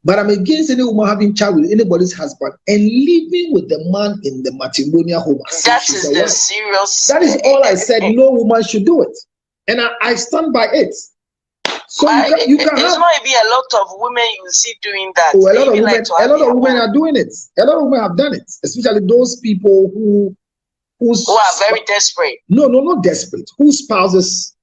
But I'm against any woman having a child with anybody's husband and living with the man in the matrimonial home. That is the serious. That is all I said. No woman should do it. And I stand by it. So you can there's not even a lot of women you see doing that. Oh, a lot of women are doing it. A lot of women have done it, especially those people who are very desperate. No, not desperate. Whose spouses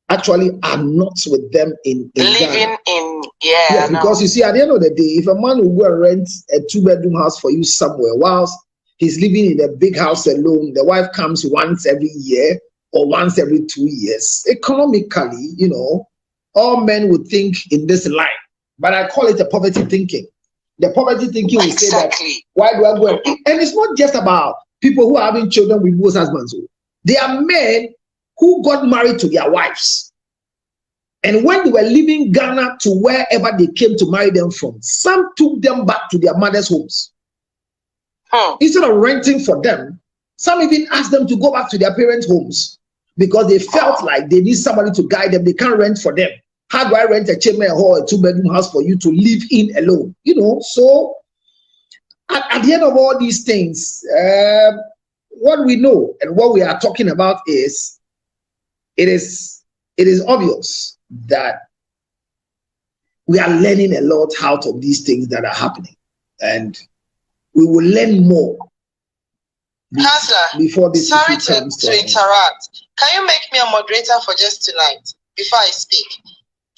actually are not with them in living Ghana. Yeah, because you see, at the end of the day, if a man will go and rent a 2-bedroom house for you somewhere, whilst he's living in a big house alone, the wife comes once every year or once every 2 years. Economically, all men would think in this line, but I call it a poverty thinking. The poverty thinking will say that, why do I go? And it's not just about people who are having children with both husbands. They are men who got married to their wives. And when they were leaving Ghana to wherever they came to marry them from, some took them back to their mother's homes. Instead of renting for them, some even asked them to go back to their parents' homes because they felt like they need somebody to guide them. They can't rent for them. How do I rent a chamber hall, a 2-bedroom house for you to live in alone? You know, so at the end of all these things, what we know and what we are talking about is, it is obvious that we are learning a lot out of these things that are happening, and we will learn more before this. Sorry to interrupt. Can you make me a moderator for just tonight before I speak?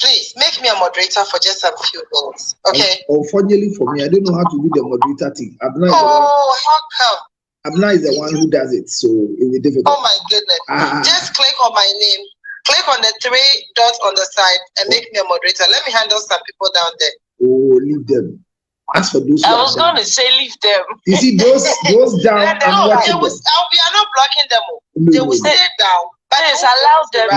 Please make me a moderator for just a few minutes. Okay. Unfortunately for me, I don't know how to do the moderator thing. How come? Abna is the one who does it, so it will be difficult. Oh my goodness. Just click on my name. Click on the 3 dots on the side and make me a moderator. Let me handle some people down there. Oh, leave them. As for those, I was going to say leave them. You see those down. We are not blocking them. No, they will stay down. But it's allowed them.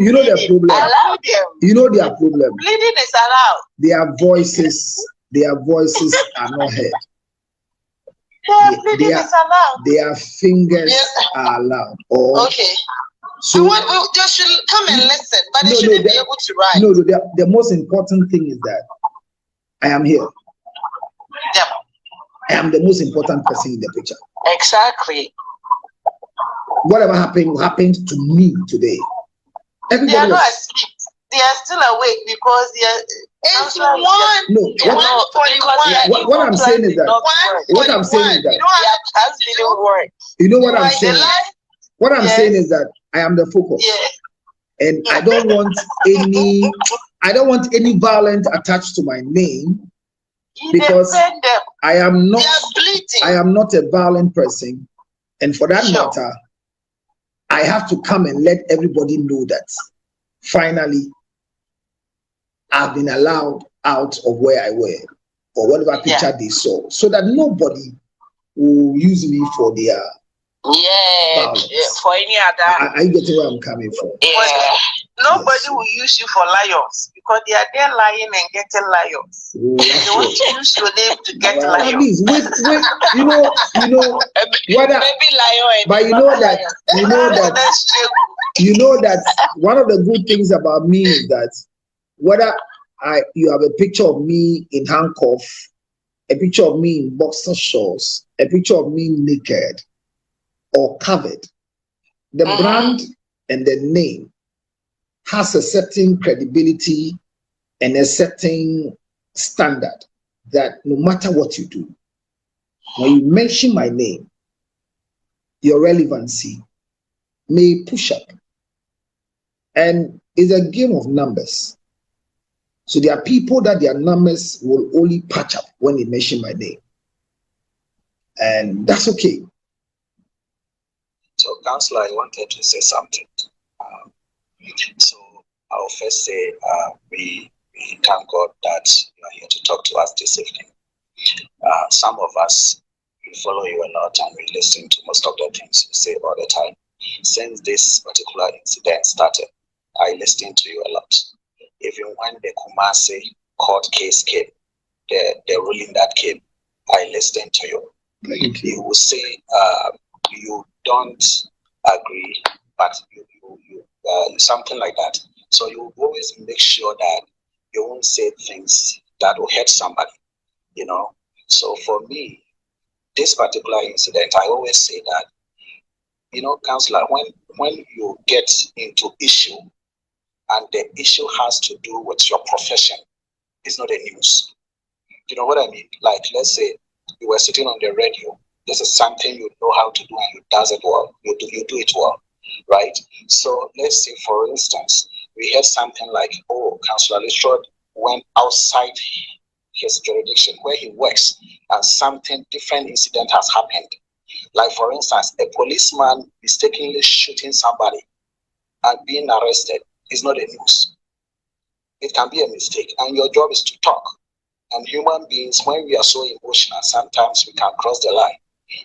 You know their problem. Allow them. You know their problem. Bleeding is allowed. Their voices are not heard. Bleeding is allowed. Their fingers are allowed. Okay. So they should come and listen, but they shouldn't be able to write. No, the most important thing is that I am here. Yeah. I am the most important person in the picture. Exactly. Whatever happened to me today. They are not asleep. They are still awake because they are. It's one. No. What I'm saying is that. What I'm saying is that. You know what I'm saying. What I'm saying is that I am the focus, and I don't want any violence attached to my name, because I am not a violent person, and for that matter, I have to come and let everybody know that finally I've been allowed out of where I were or whatever picture they saw, so that nobody will use me for their for any other. I get where I'm coming from. Nobody will use you for liars because they are there lying and getting liars. They want to use your name to get liars. Wait, you know whether, maybe liar, but you know that one of the good things about me is that whether you have a picture of me in handcuff, a picture of me in boxer shorts, a picture of me naked or covered, the brand and the name has a certain credibility and a certain standard that no matter what you do, when you mention my name, your relevancy may push up. And it's a game of numbers. So there are people that their numbers will only patch up when they mention my name. And that's okay. So, Counsellor, I wanted to say something. So, I'll first say we thank God that you are here to talk to us this evening. Some of us, we follow you a lot and we listen to most of the things you say all the time. Since this particular incident started, I listened to you a lot. Even when the Kumasi court case came, the ruling that came, I listened to you. Thank you. You will say you don't agree, but you something like that. So you always make sure that you won't say things that will hurt somebody, you know. So for me, this particular incident, I always say that, you know, Counsellor, when you get into issue and the issue has to do with your profession, it's not a news. You know what I mean? Like, let's say you were sitting on the radio. This is something you know how to do and you does it well. You do it well, right? So let's say, for instance, we heard something like, oh, Counsellor Lutterodt went outside his jurisdiction where he works and something different incident has happened. Like, for instance, a policeman mistakenly shooting somebody and being arrested is not a news. It can be a mistake, and your job is to talk. And human beings, when we are so emotional, sometimes we can cross the line.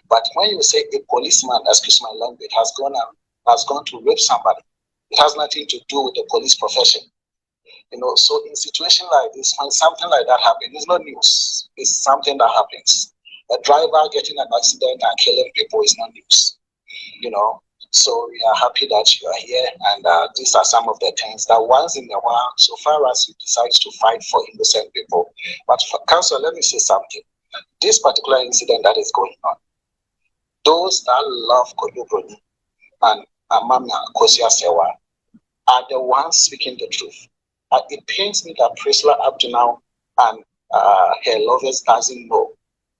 But when you say a policeman, excuse my language, has gone to rape somebody, It has nothing to do with the police profession. You know, so in situation like this, when something like that happens, it's not news. It's something that happens. A driver getting an accident and killing people is not news. You know, so we are happy that you are here, and these are some of the things that once in a while, so far as you decide to fight for innocent people. But for Counsellor, let me say something. This particular incident that is going on, those that love Kodubroni and Amama Kosia Sewa are the ones speaking the truth. It pains me that Priscilla up to now and her lovers doesn't know,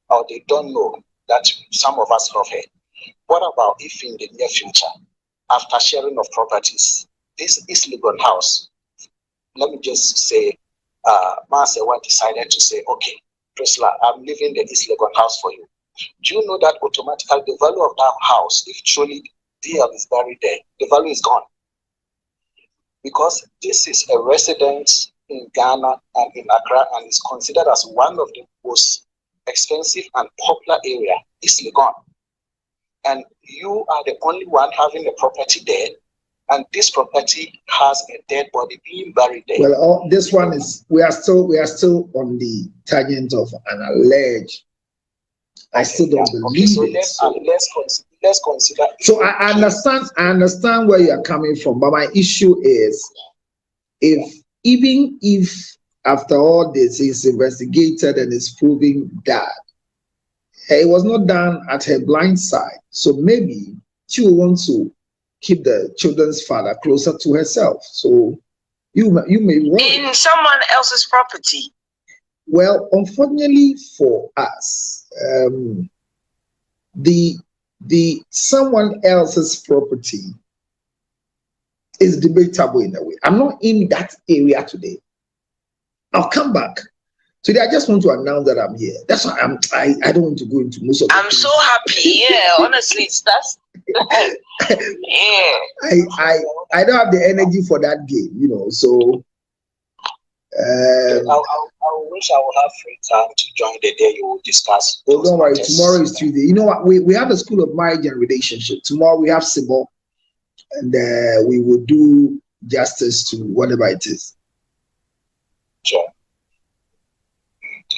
or they don't know that some of us love her. What about if in the near future, after sharing of properties, this East Legon house, let me just say, Masewa decided to say, okay, Priscilla, I'm leaving the East Legon house for you. Do you know that automatically the value of that house, if truly DL is buried there, the value is gone? Because this is a residence in Ghana and in Accra, and is considered as one of the most expensive and popular area, East Legon. And you are the only one having a property there, and this property has a dead body being buried there. Well, this one is we are still on the tangent of an alleged. I still don't believe so it. Let's consider. So I understand where you are coming from, but my issue is, even if after all this is investigated and is proving that it was not done at her blind side, so maybe she will want to keep the children's father closer to herself. So you may want in someone else's property. Well, unfortunately for us, the someone else's property is debatable in a way. I'm not in that area today. I'll come back. Today, I just want to announce that I'm here. That's why I don't want to go into most of the I'm things. so happy. Yeah, honestly, that's yeah. I don't have the energy for that game, you know. So I wish I would have free time to join the day you will discuss. Oh, don't worry. Tomorrow is Tuesday. You know what? We have a School of Marriage and Relationship. Tomorrow we have Sibo, and we will do justice to whatever it is. Sure.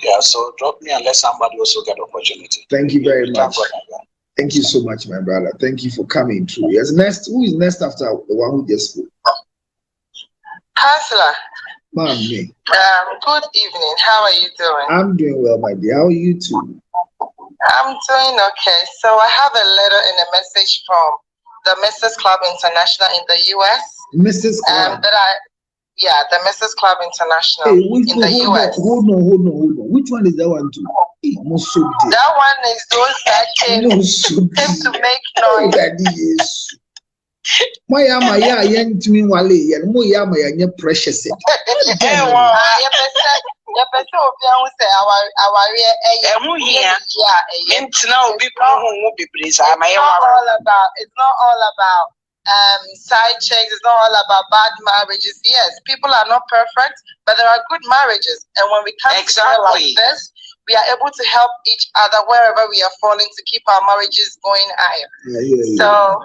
Yeah, so drop me and let somebody also get opportunity. Thank you very much. Thank you so much, my brother. Thank you for coming through. Yes, next, who is next after the one who just spoke? Counsellor. Me. Good evening. How are you doing? I'm doing well, my dear. How are you too? I'm doing okay. So I have a letter and a message from the Mrs. Club International in the US. Mrs. Club. The Mrs. Club International in the US. Hold on. Which one is that one too? That one is those that came to make noise. My precious. It's not all about side checks. It's not all about bad marriages. Yes, people are not perfect, but there are good marriages. And when we come together like this, we are able to help each other wherever we are falling to keep our marriages going higher. So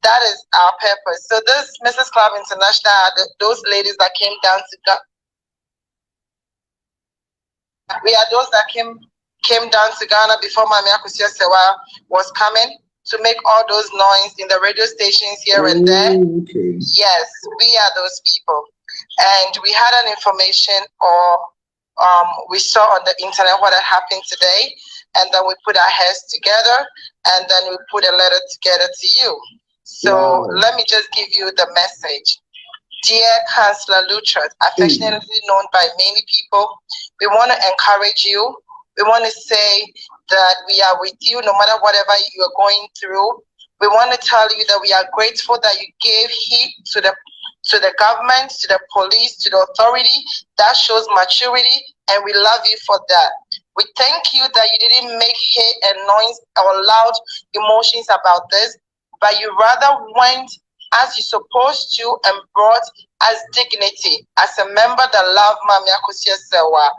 that is our purpose. So this Mrs. Club International are those ladies that came down to Ghana. We are those that came down to Ghana before Mami Akusia Sewa was coming to make all those noise in the radio stations here and there. Okay. Yes, we are those people. And we had an information or we saw on the internet what had happened today, and then we put our heads together and then we put a letter together to you. So let me just give you the message. Dear Counsellor Lutterodt, affectionately known by many people, we want to encourage you. We want to say that we are with you no matter whatever you are going through. We want to tell you that we are grateful that you gave heed to the government, to the police, to the authority. That shows maturity, and we love you for that. We thank you that you didn't make hate and noise or loud emotions about this, but you rather went as you're supposed to and brought as dignity, as a member that loved Mami Akusia Sewa.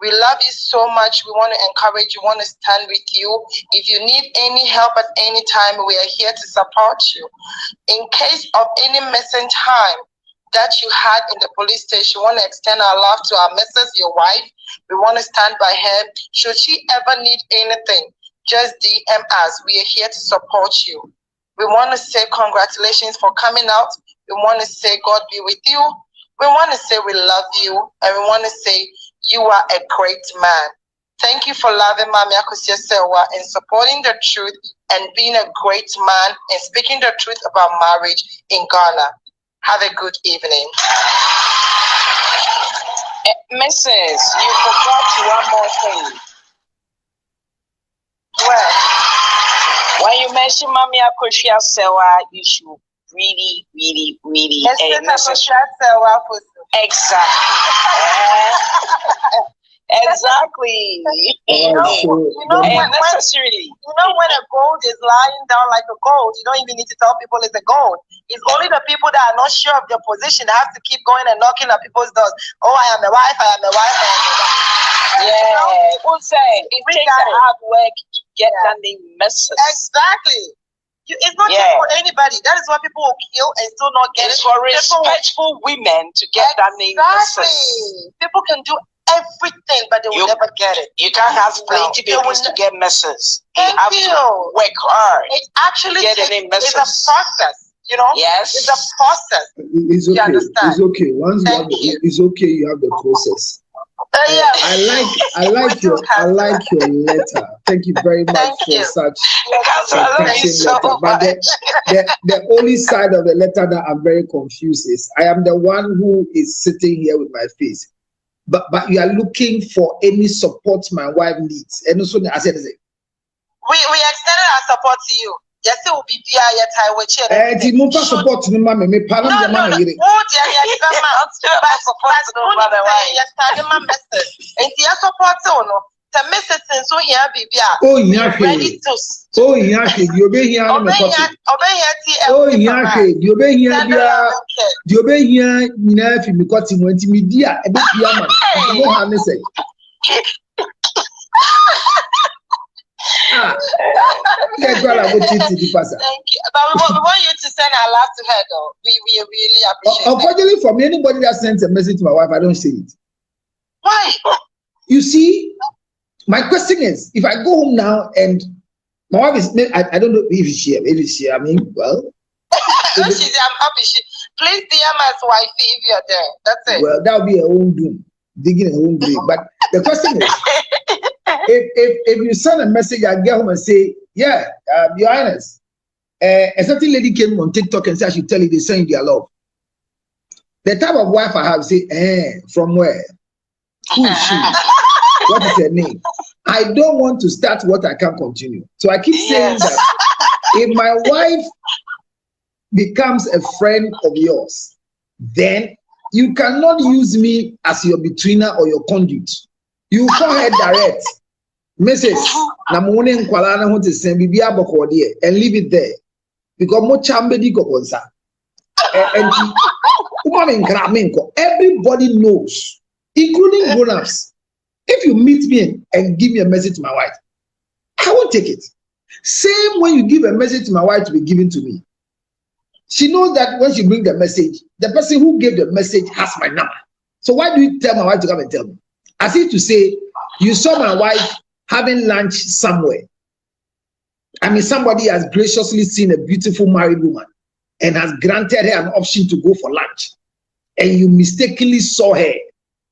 We love you so much. We want to encourage you, want to stand with you. If you need any help at any time, we are here to support you. In case of any missing time that you had in the police station, we want to extend our love to our missus, your wife. We want to stand by her. Should she ever need anything, just DM us. We are here to support you. We want to say congratulations for coming out. We want to say God be with you. We want to say we love you. And we want to say you are a great man. Thank you for loving Mami Akosia Sewa and supporting the truth and being a great man and speaking the truth about marriage in Ghana. Have a good evening. Mrs., you forgot one more thing. Well, when you mention Mami Akosia Sewa, you should really necessary. Exactly. When necessarily. When a gold is lying down like a gold, you don't even need to tell people it's a gold. It's only the people that are not sure of their position have to keep going and knocking at people's doors. Oh, I am a wife, I am a wife, I am a wife. Yeah, we'll say it takes a hard work to get that name message. Exactly. It's not just for anybody. That is why people will kill and still not get it. It's for respectful women to get that name message. People can do everything, but they will never get it. You can't have plenty babies to get messes. You have to work hard. It actually get a name message. It's a process, Yes. It's a process. It's okay. You understand? It's okay. Once you have it's okay. You have the process. I like your letter. Thank you very much for such a touching letter. But the only side of the letter that I'm very confused is I am the one who is sitting here with my face. But you are looking for any support my wife needs. And also I said, we extended our support to you. Yes, it will be support no mama me pa na mama yire. Oh yeah, ready to. Oh yeah, you be here na me talk. Oh yeah, you be here bia. You be here nyina fi me kwati mo anti me dia e be bia man. No ha me say. Thank you. But we want you to send our love to her, though. We really appreciate it. Unfortunately, for me, anybody that sends a message to my wife, I don't say it. Why? You see, my question is, if I go home now and my wife is, I don't know if she's here. I mean, well. I'm happy. Please DM us, wifey, if you're there. That's it. Well, that would be her own doom, digging her own grave. But the question is, if you send a message, I get home and say, yeah, Your Highness, a certain lady came on TikTok and said I should tell you they're saying their love. The type of wife I have, say, from where? Who is she? What is her name? I don't want to start what I can't continue. So I keep saying that if my wife becomes a friend of yours, then you cannot use me as your betweener or your conduit. You call her direct. Message namune nkwala na ho te sen bibia bokode and leave it there because mo chambedi kokonsa and everybody knows, including grown-ups. If you meet me and give me a message to my wife, I won't take it. Same when you give a message to my wife to be given to me. She knows that when she brings the message, the person who gave the message has my number. So why do you tell my wife to come and tell me? As if to say, you saw my wife having lunch somewhere. I mean, somebody has graciously seen a beautiful married woman and has granted her an option to go for lunch. And you mistakenly saw her.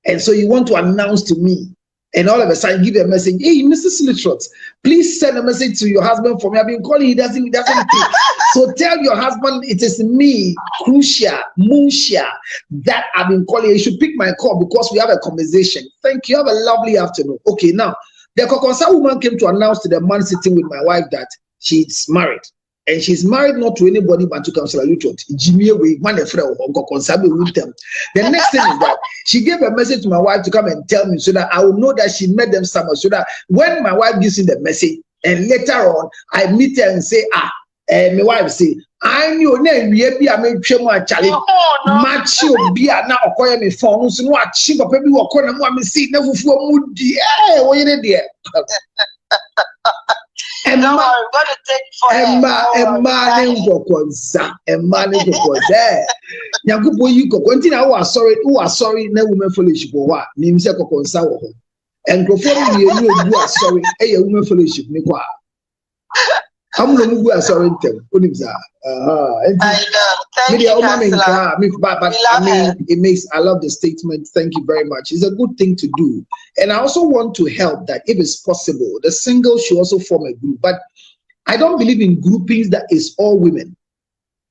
And so you want to announce to me. And all of a sudden, give a message. Hey, Mrs. Lutterodt, please send a message to your husband for me. I've been calling, he doesn't pick. So tell your husband it is me, Crucia, Munshia, that I've been calling. You should pick my call because we have a conversation. Thank you. Have a lovely afternoon. Okay, now, the Kokonsa woman came to announce to the man sitting with my wife that she's married. And she's married not to anybody but to Counsellor Lutterodt. The next thing is that she gave a message to my wife to come and tell me so that I will know that she met them somewhere. So that when my wife gives me the message and later on I meet her and say, my wife say, I knew name be a make chemo challenge. Macho be a now acquire me phone, so what cheap of every walk on one see never for mood. Yeah, what you did there. Emma, Yakubo, you go continue. Who are sorry, no woman fellowship or what? Names a consa and go for you are sorry, a woman fellowship. I'm going to sorry. I know. Thank you, Counsellor. But I mean, I love the statement. Thank you very much. It's a good thing to do. And I also want to help that if it's possible, the singles should also form a group. But I don't believe in groupings that is all women.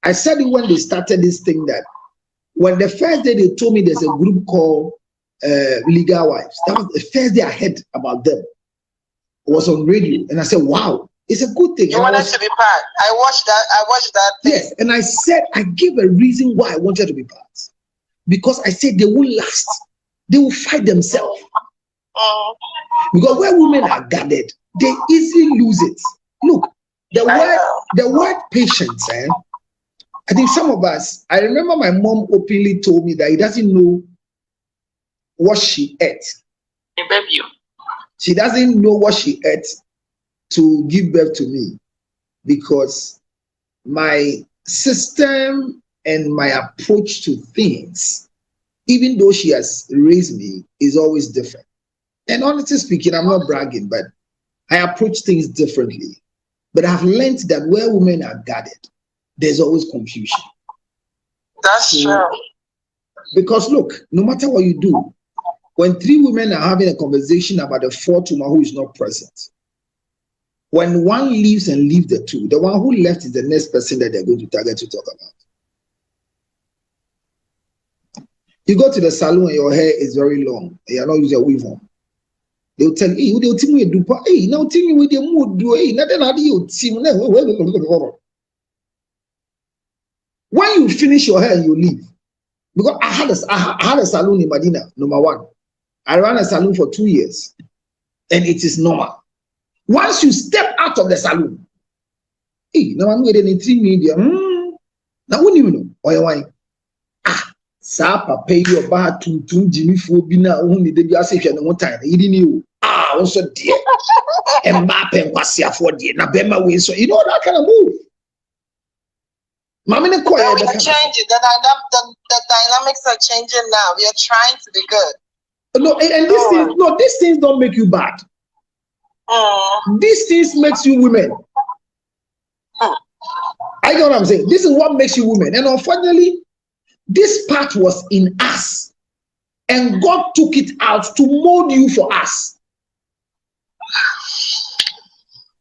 I said it when they started this thing that when the first day they told me there's a group called Legal Wives, that was the first day I heard about them. It was on radio. And I said, wow. It's a good thing. You wanted to be part. I watched that thing. Yes, and I said I gave a reason why I wanted to be part. Because I said they will last. They will fight themselves. Because where women are gathered, they easily lose it. Look, the word patience, I think some of us, I remember my mom openly told me that he doesn't know what she ate. She doesn't know what she ate to give birth to me, because my system and my approach to things, even though she has raised me, is always different. And honestly speaking, I'm not bragging, but I approach things differently. But I've learned that where women are gathered, there's always confusion. That's true. Because look, no matter what you do, when three women are having a conversation about the fourth woman who is not present, when one leaves and leaves the two, the one who left is the next person that they're going to target to talk about. You go to the salon and your hair is very long, and you're not using a weave on. They'll tell you, they'll tell you, hey, now tell me with the mood, do hey, nothing how do you team. When you finish your hair and you leave, because I had a salon in Medina, number one. I ran a salon for 2 years, and it is normal. Once you step out of the salon, hey, now I'm waiting in 3 media. Now when you know, why? Sapa pay your bar to Jimmy Fobina only the association one time. He didn't know. Also dear. And Mbappe was here for dear. Now Bema way. So you know that kind of move. Mamma we're changing. The dynamics are changing now. We are trying to be good. No, and these things don't make you bad. These things makes you women. I get what I'm saying. This is what makes you women. And unfortunately, this part was in us, and God took it out to mold you for us.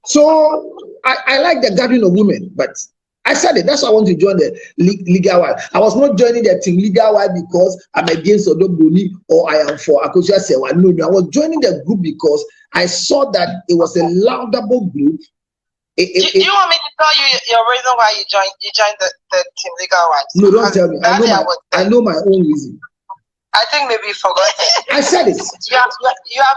So I like the gathering of women, but I said it. That's why I want to join the Legal Wife. I was not joining the team Legal Wife because I'm against Odogboni or I am for Akosia Sewa. No, I was joining the group because I saw that it was a laudable group. Do you want me to tell you your reason why you joined the team Legal Wives? No, don't tell me. I know my own reason. I think maybe you forgot it. I said it. You have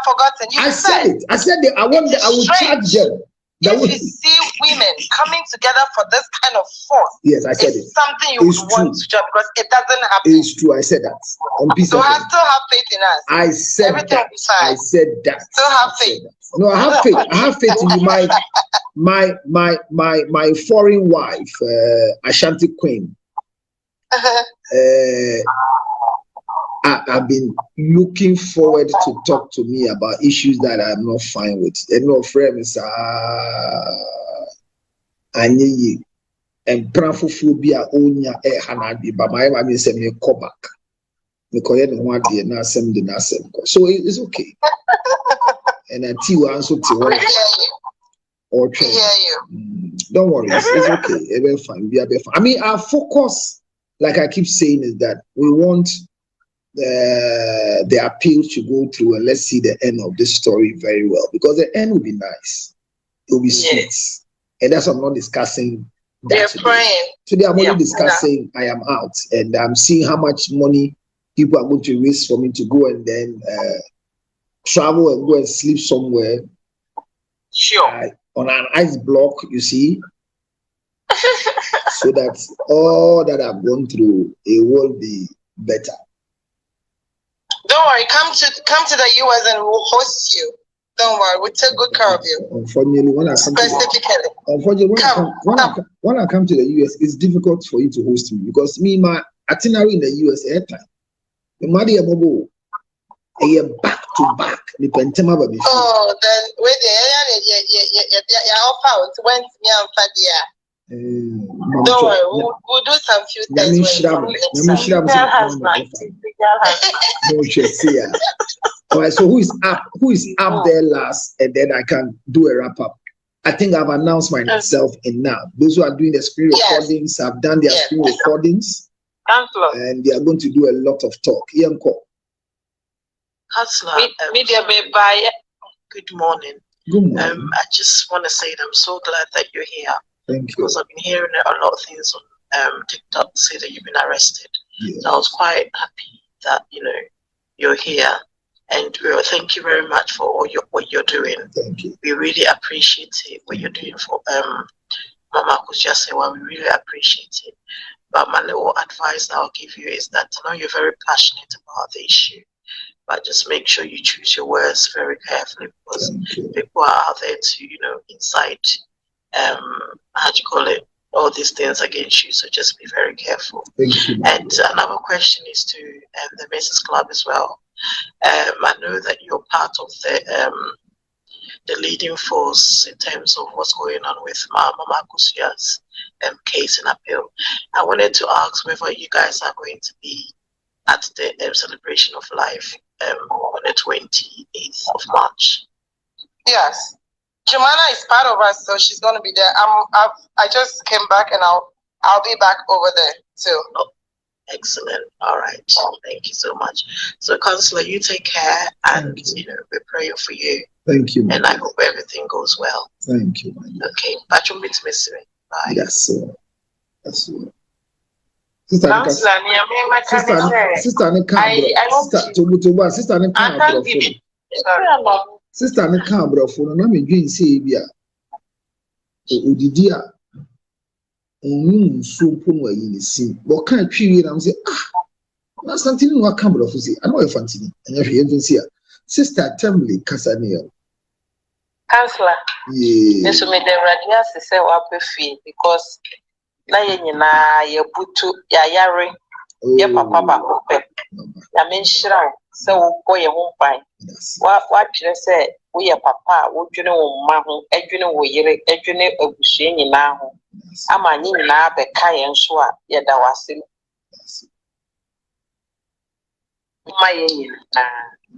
forgotten. I said it. I said that I will charge them. If you see women coming together for this kind of force, yes, I said it's something you would want to join because it doesn't happen. It's true. I said that. So I still have faith in us. I said everything that. Will be fine. I said that. Still have faith. No, I have faith. I have faith in you. My foreign wife, Ashanti Queen. I've been looking forward to talk to me about issues that I'm not fine with. And no friends, and prafophobia onya hanadi, but my mom is me call back. So it's okay. And I tell you answer to or don't worry, it's okay. It's fine. We are fine. I mean, our focus, like I keep saying, is that we want the appeal to go through, and let's see the end of this story very well, because the end will be nice. It will be sweet, and that's what I'm not discussing. That today I'm only discussing I am out, and I'm seeing how much money people are going to raise for me to go and then travel and go and sleep somewhere. Sure. On an ice block, you see. so that all that I've gone through, it will be better. Don't worry, come to the US and we'll host you. Don't worry, we'll take good care of you. Unfortunately, when I come to the US, it's difficult for you to host me because my itinerary in the US airtime. The money about a back to back. The pentema baby. Oh, then wait there. Offer went me and Fadia. Don't worry, we'll do some few things. Alright, so who is up there last, and then I can do a wrap up. I think I've announced myself enough. Those who are doing the screen recordings have done their screen recordings, and they are going to do a lot of talk. Counsellor, good morning. Good morning. I just want to say that I'm so glad that you're here. Thank you. Because I've been hearing a lot of things on TikTok say that you've been arrested. Yes. So I was quite happy that you're here, and thank you very much for what you're doing. Thank you. We really appreciate it. What you're doing for Mama Kujasewa, we really appreciate it. But my little advice that I'll give you is that I know you're very passionate about the issue, but just make sure you choose your words very carefully, because people are out there to incite how do you call it, all these things against you, so just be very careful. Thank you. And another question is to the Mrs. Club as well. I know that you're part of the leading force in terms of what's going on with Mama Kusia's case in appeal. I wanted to ask whether you guys are going to be at the celebration of life on the 28th of March. Yes. Jumana is part of us, so she's going to be there. I just came back, and I'll be back over there too. Oh, excellent. All right. Thank you so much. So, Counsellor, you take care, and we're praying for you. Thank you. And I hope everything goes well. Thank you. Okay. Bye. Yes, sir. Yes, sir. Sister ne ka brofo na me dwen sei bia odidi a onyu nso mpo no ayi ne sim bo kan twiwi na say na something no ka brofo say I know e fantini anya hwe yen say Sister Temley Casanio Counsellor so me the radio say wa pefi because na ye nyina ye butu ya yare ye papa ba ko pe ya menshira se wo ko ye ho pan wa twere se wo ye papa wo dwene wo ma ho adwene wo yere adwene abusue nyina ho ama nyi nyina be ka ye nso a ye da wase ma ye nyina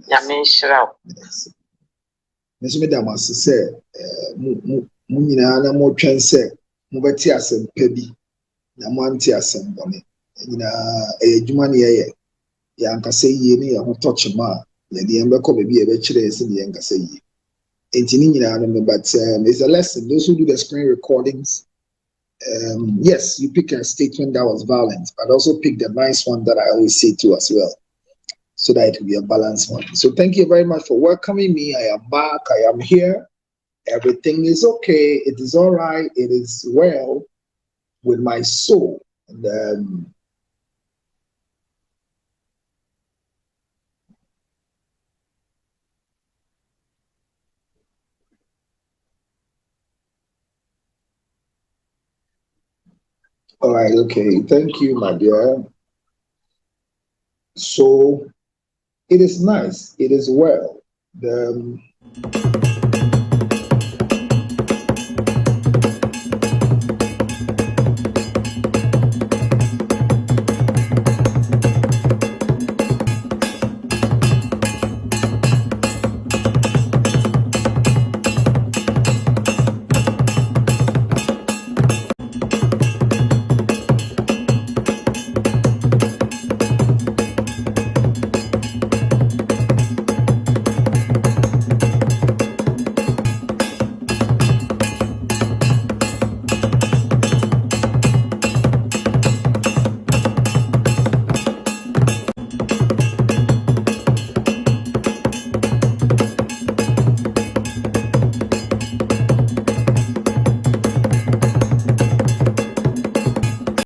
ya menshira meso me da mas se mu nyina na mo twen se mo beti asem pa bi na mo anti asem bone nyina adwuma ne ye ya nkasa yie ne ya ho touch ma ya de mbeko be bi e be kire ese ne nkasa yie entini nyina no but it's a lesson. Those who do the screen recordings, yes, you pick a statement that was violent, but also pick the nice one that I always say to as well, so that it will be a balanced one. So thank you very much for welcoming me. I am back. I am here. Everything is okay. It is all right. It is well with my soul. And all right, okay. Thank you, my dear. So it is nice. It is well.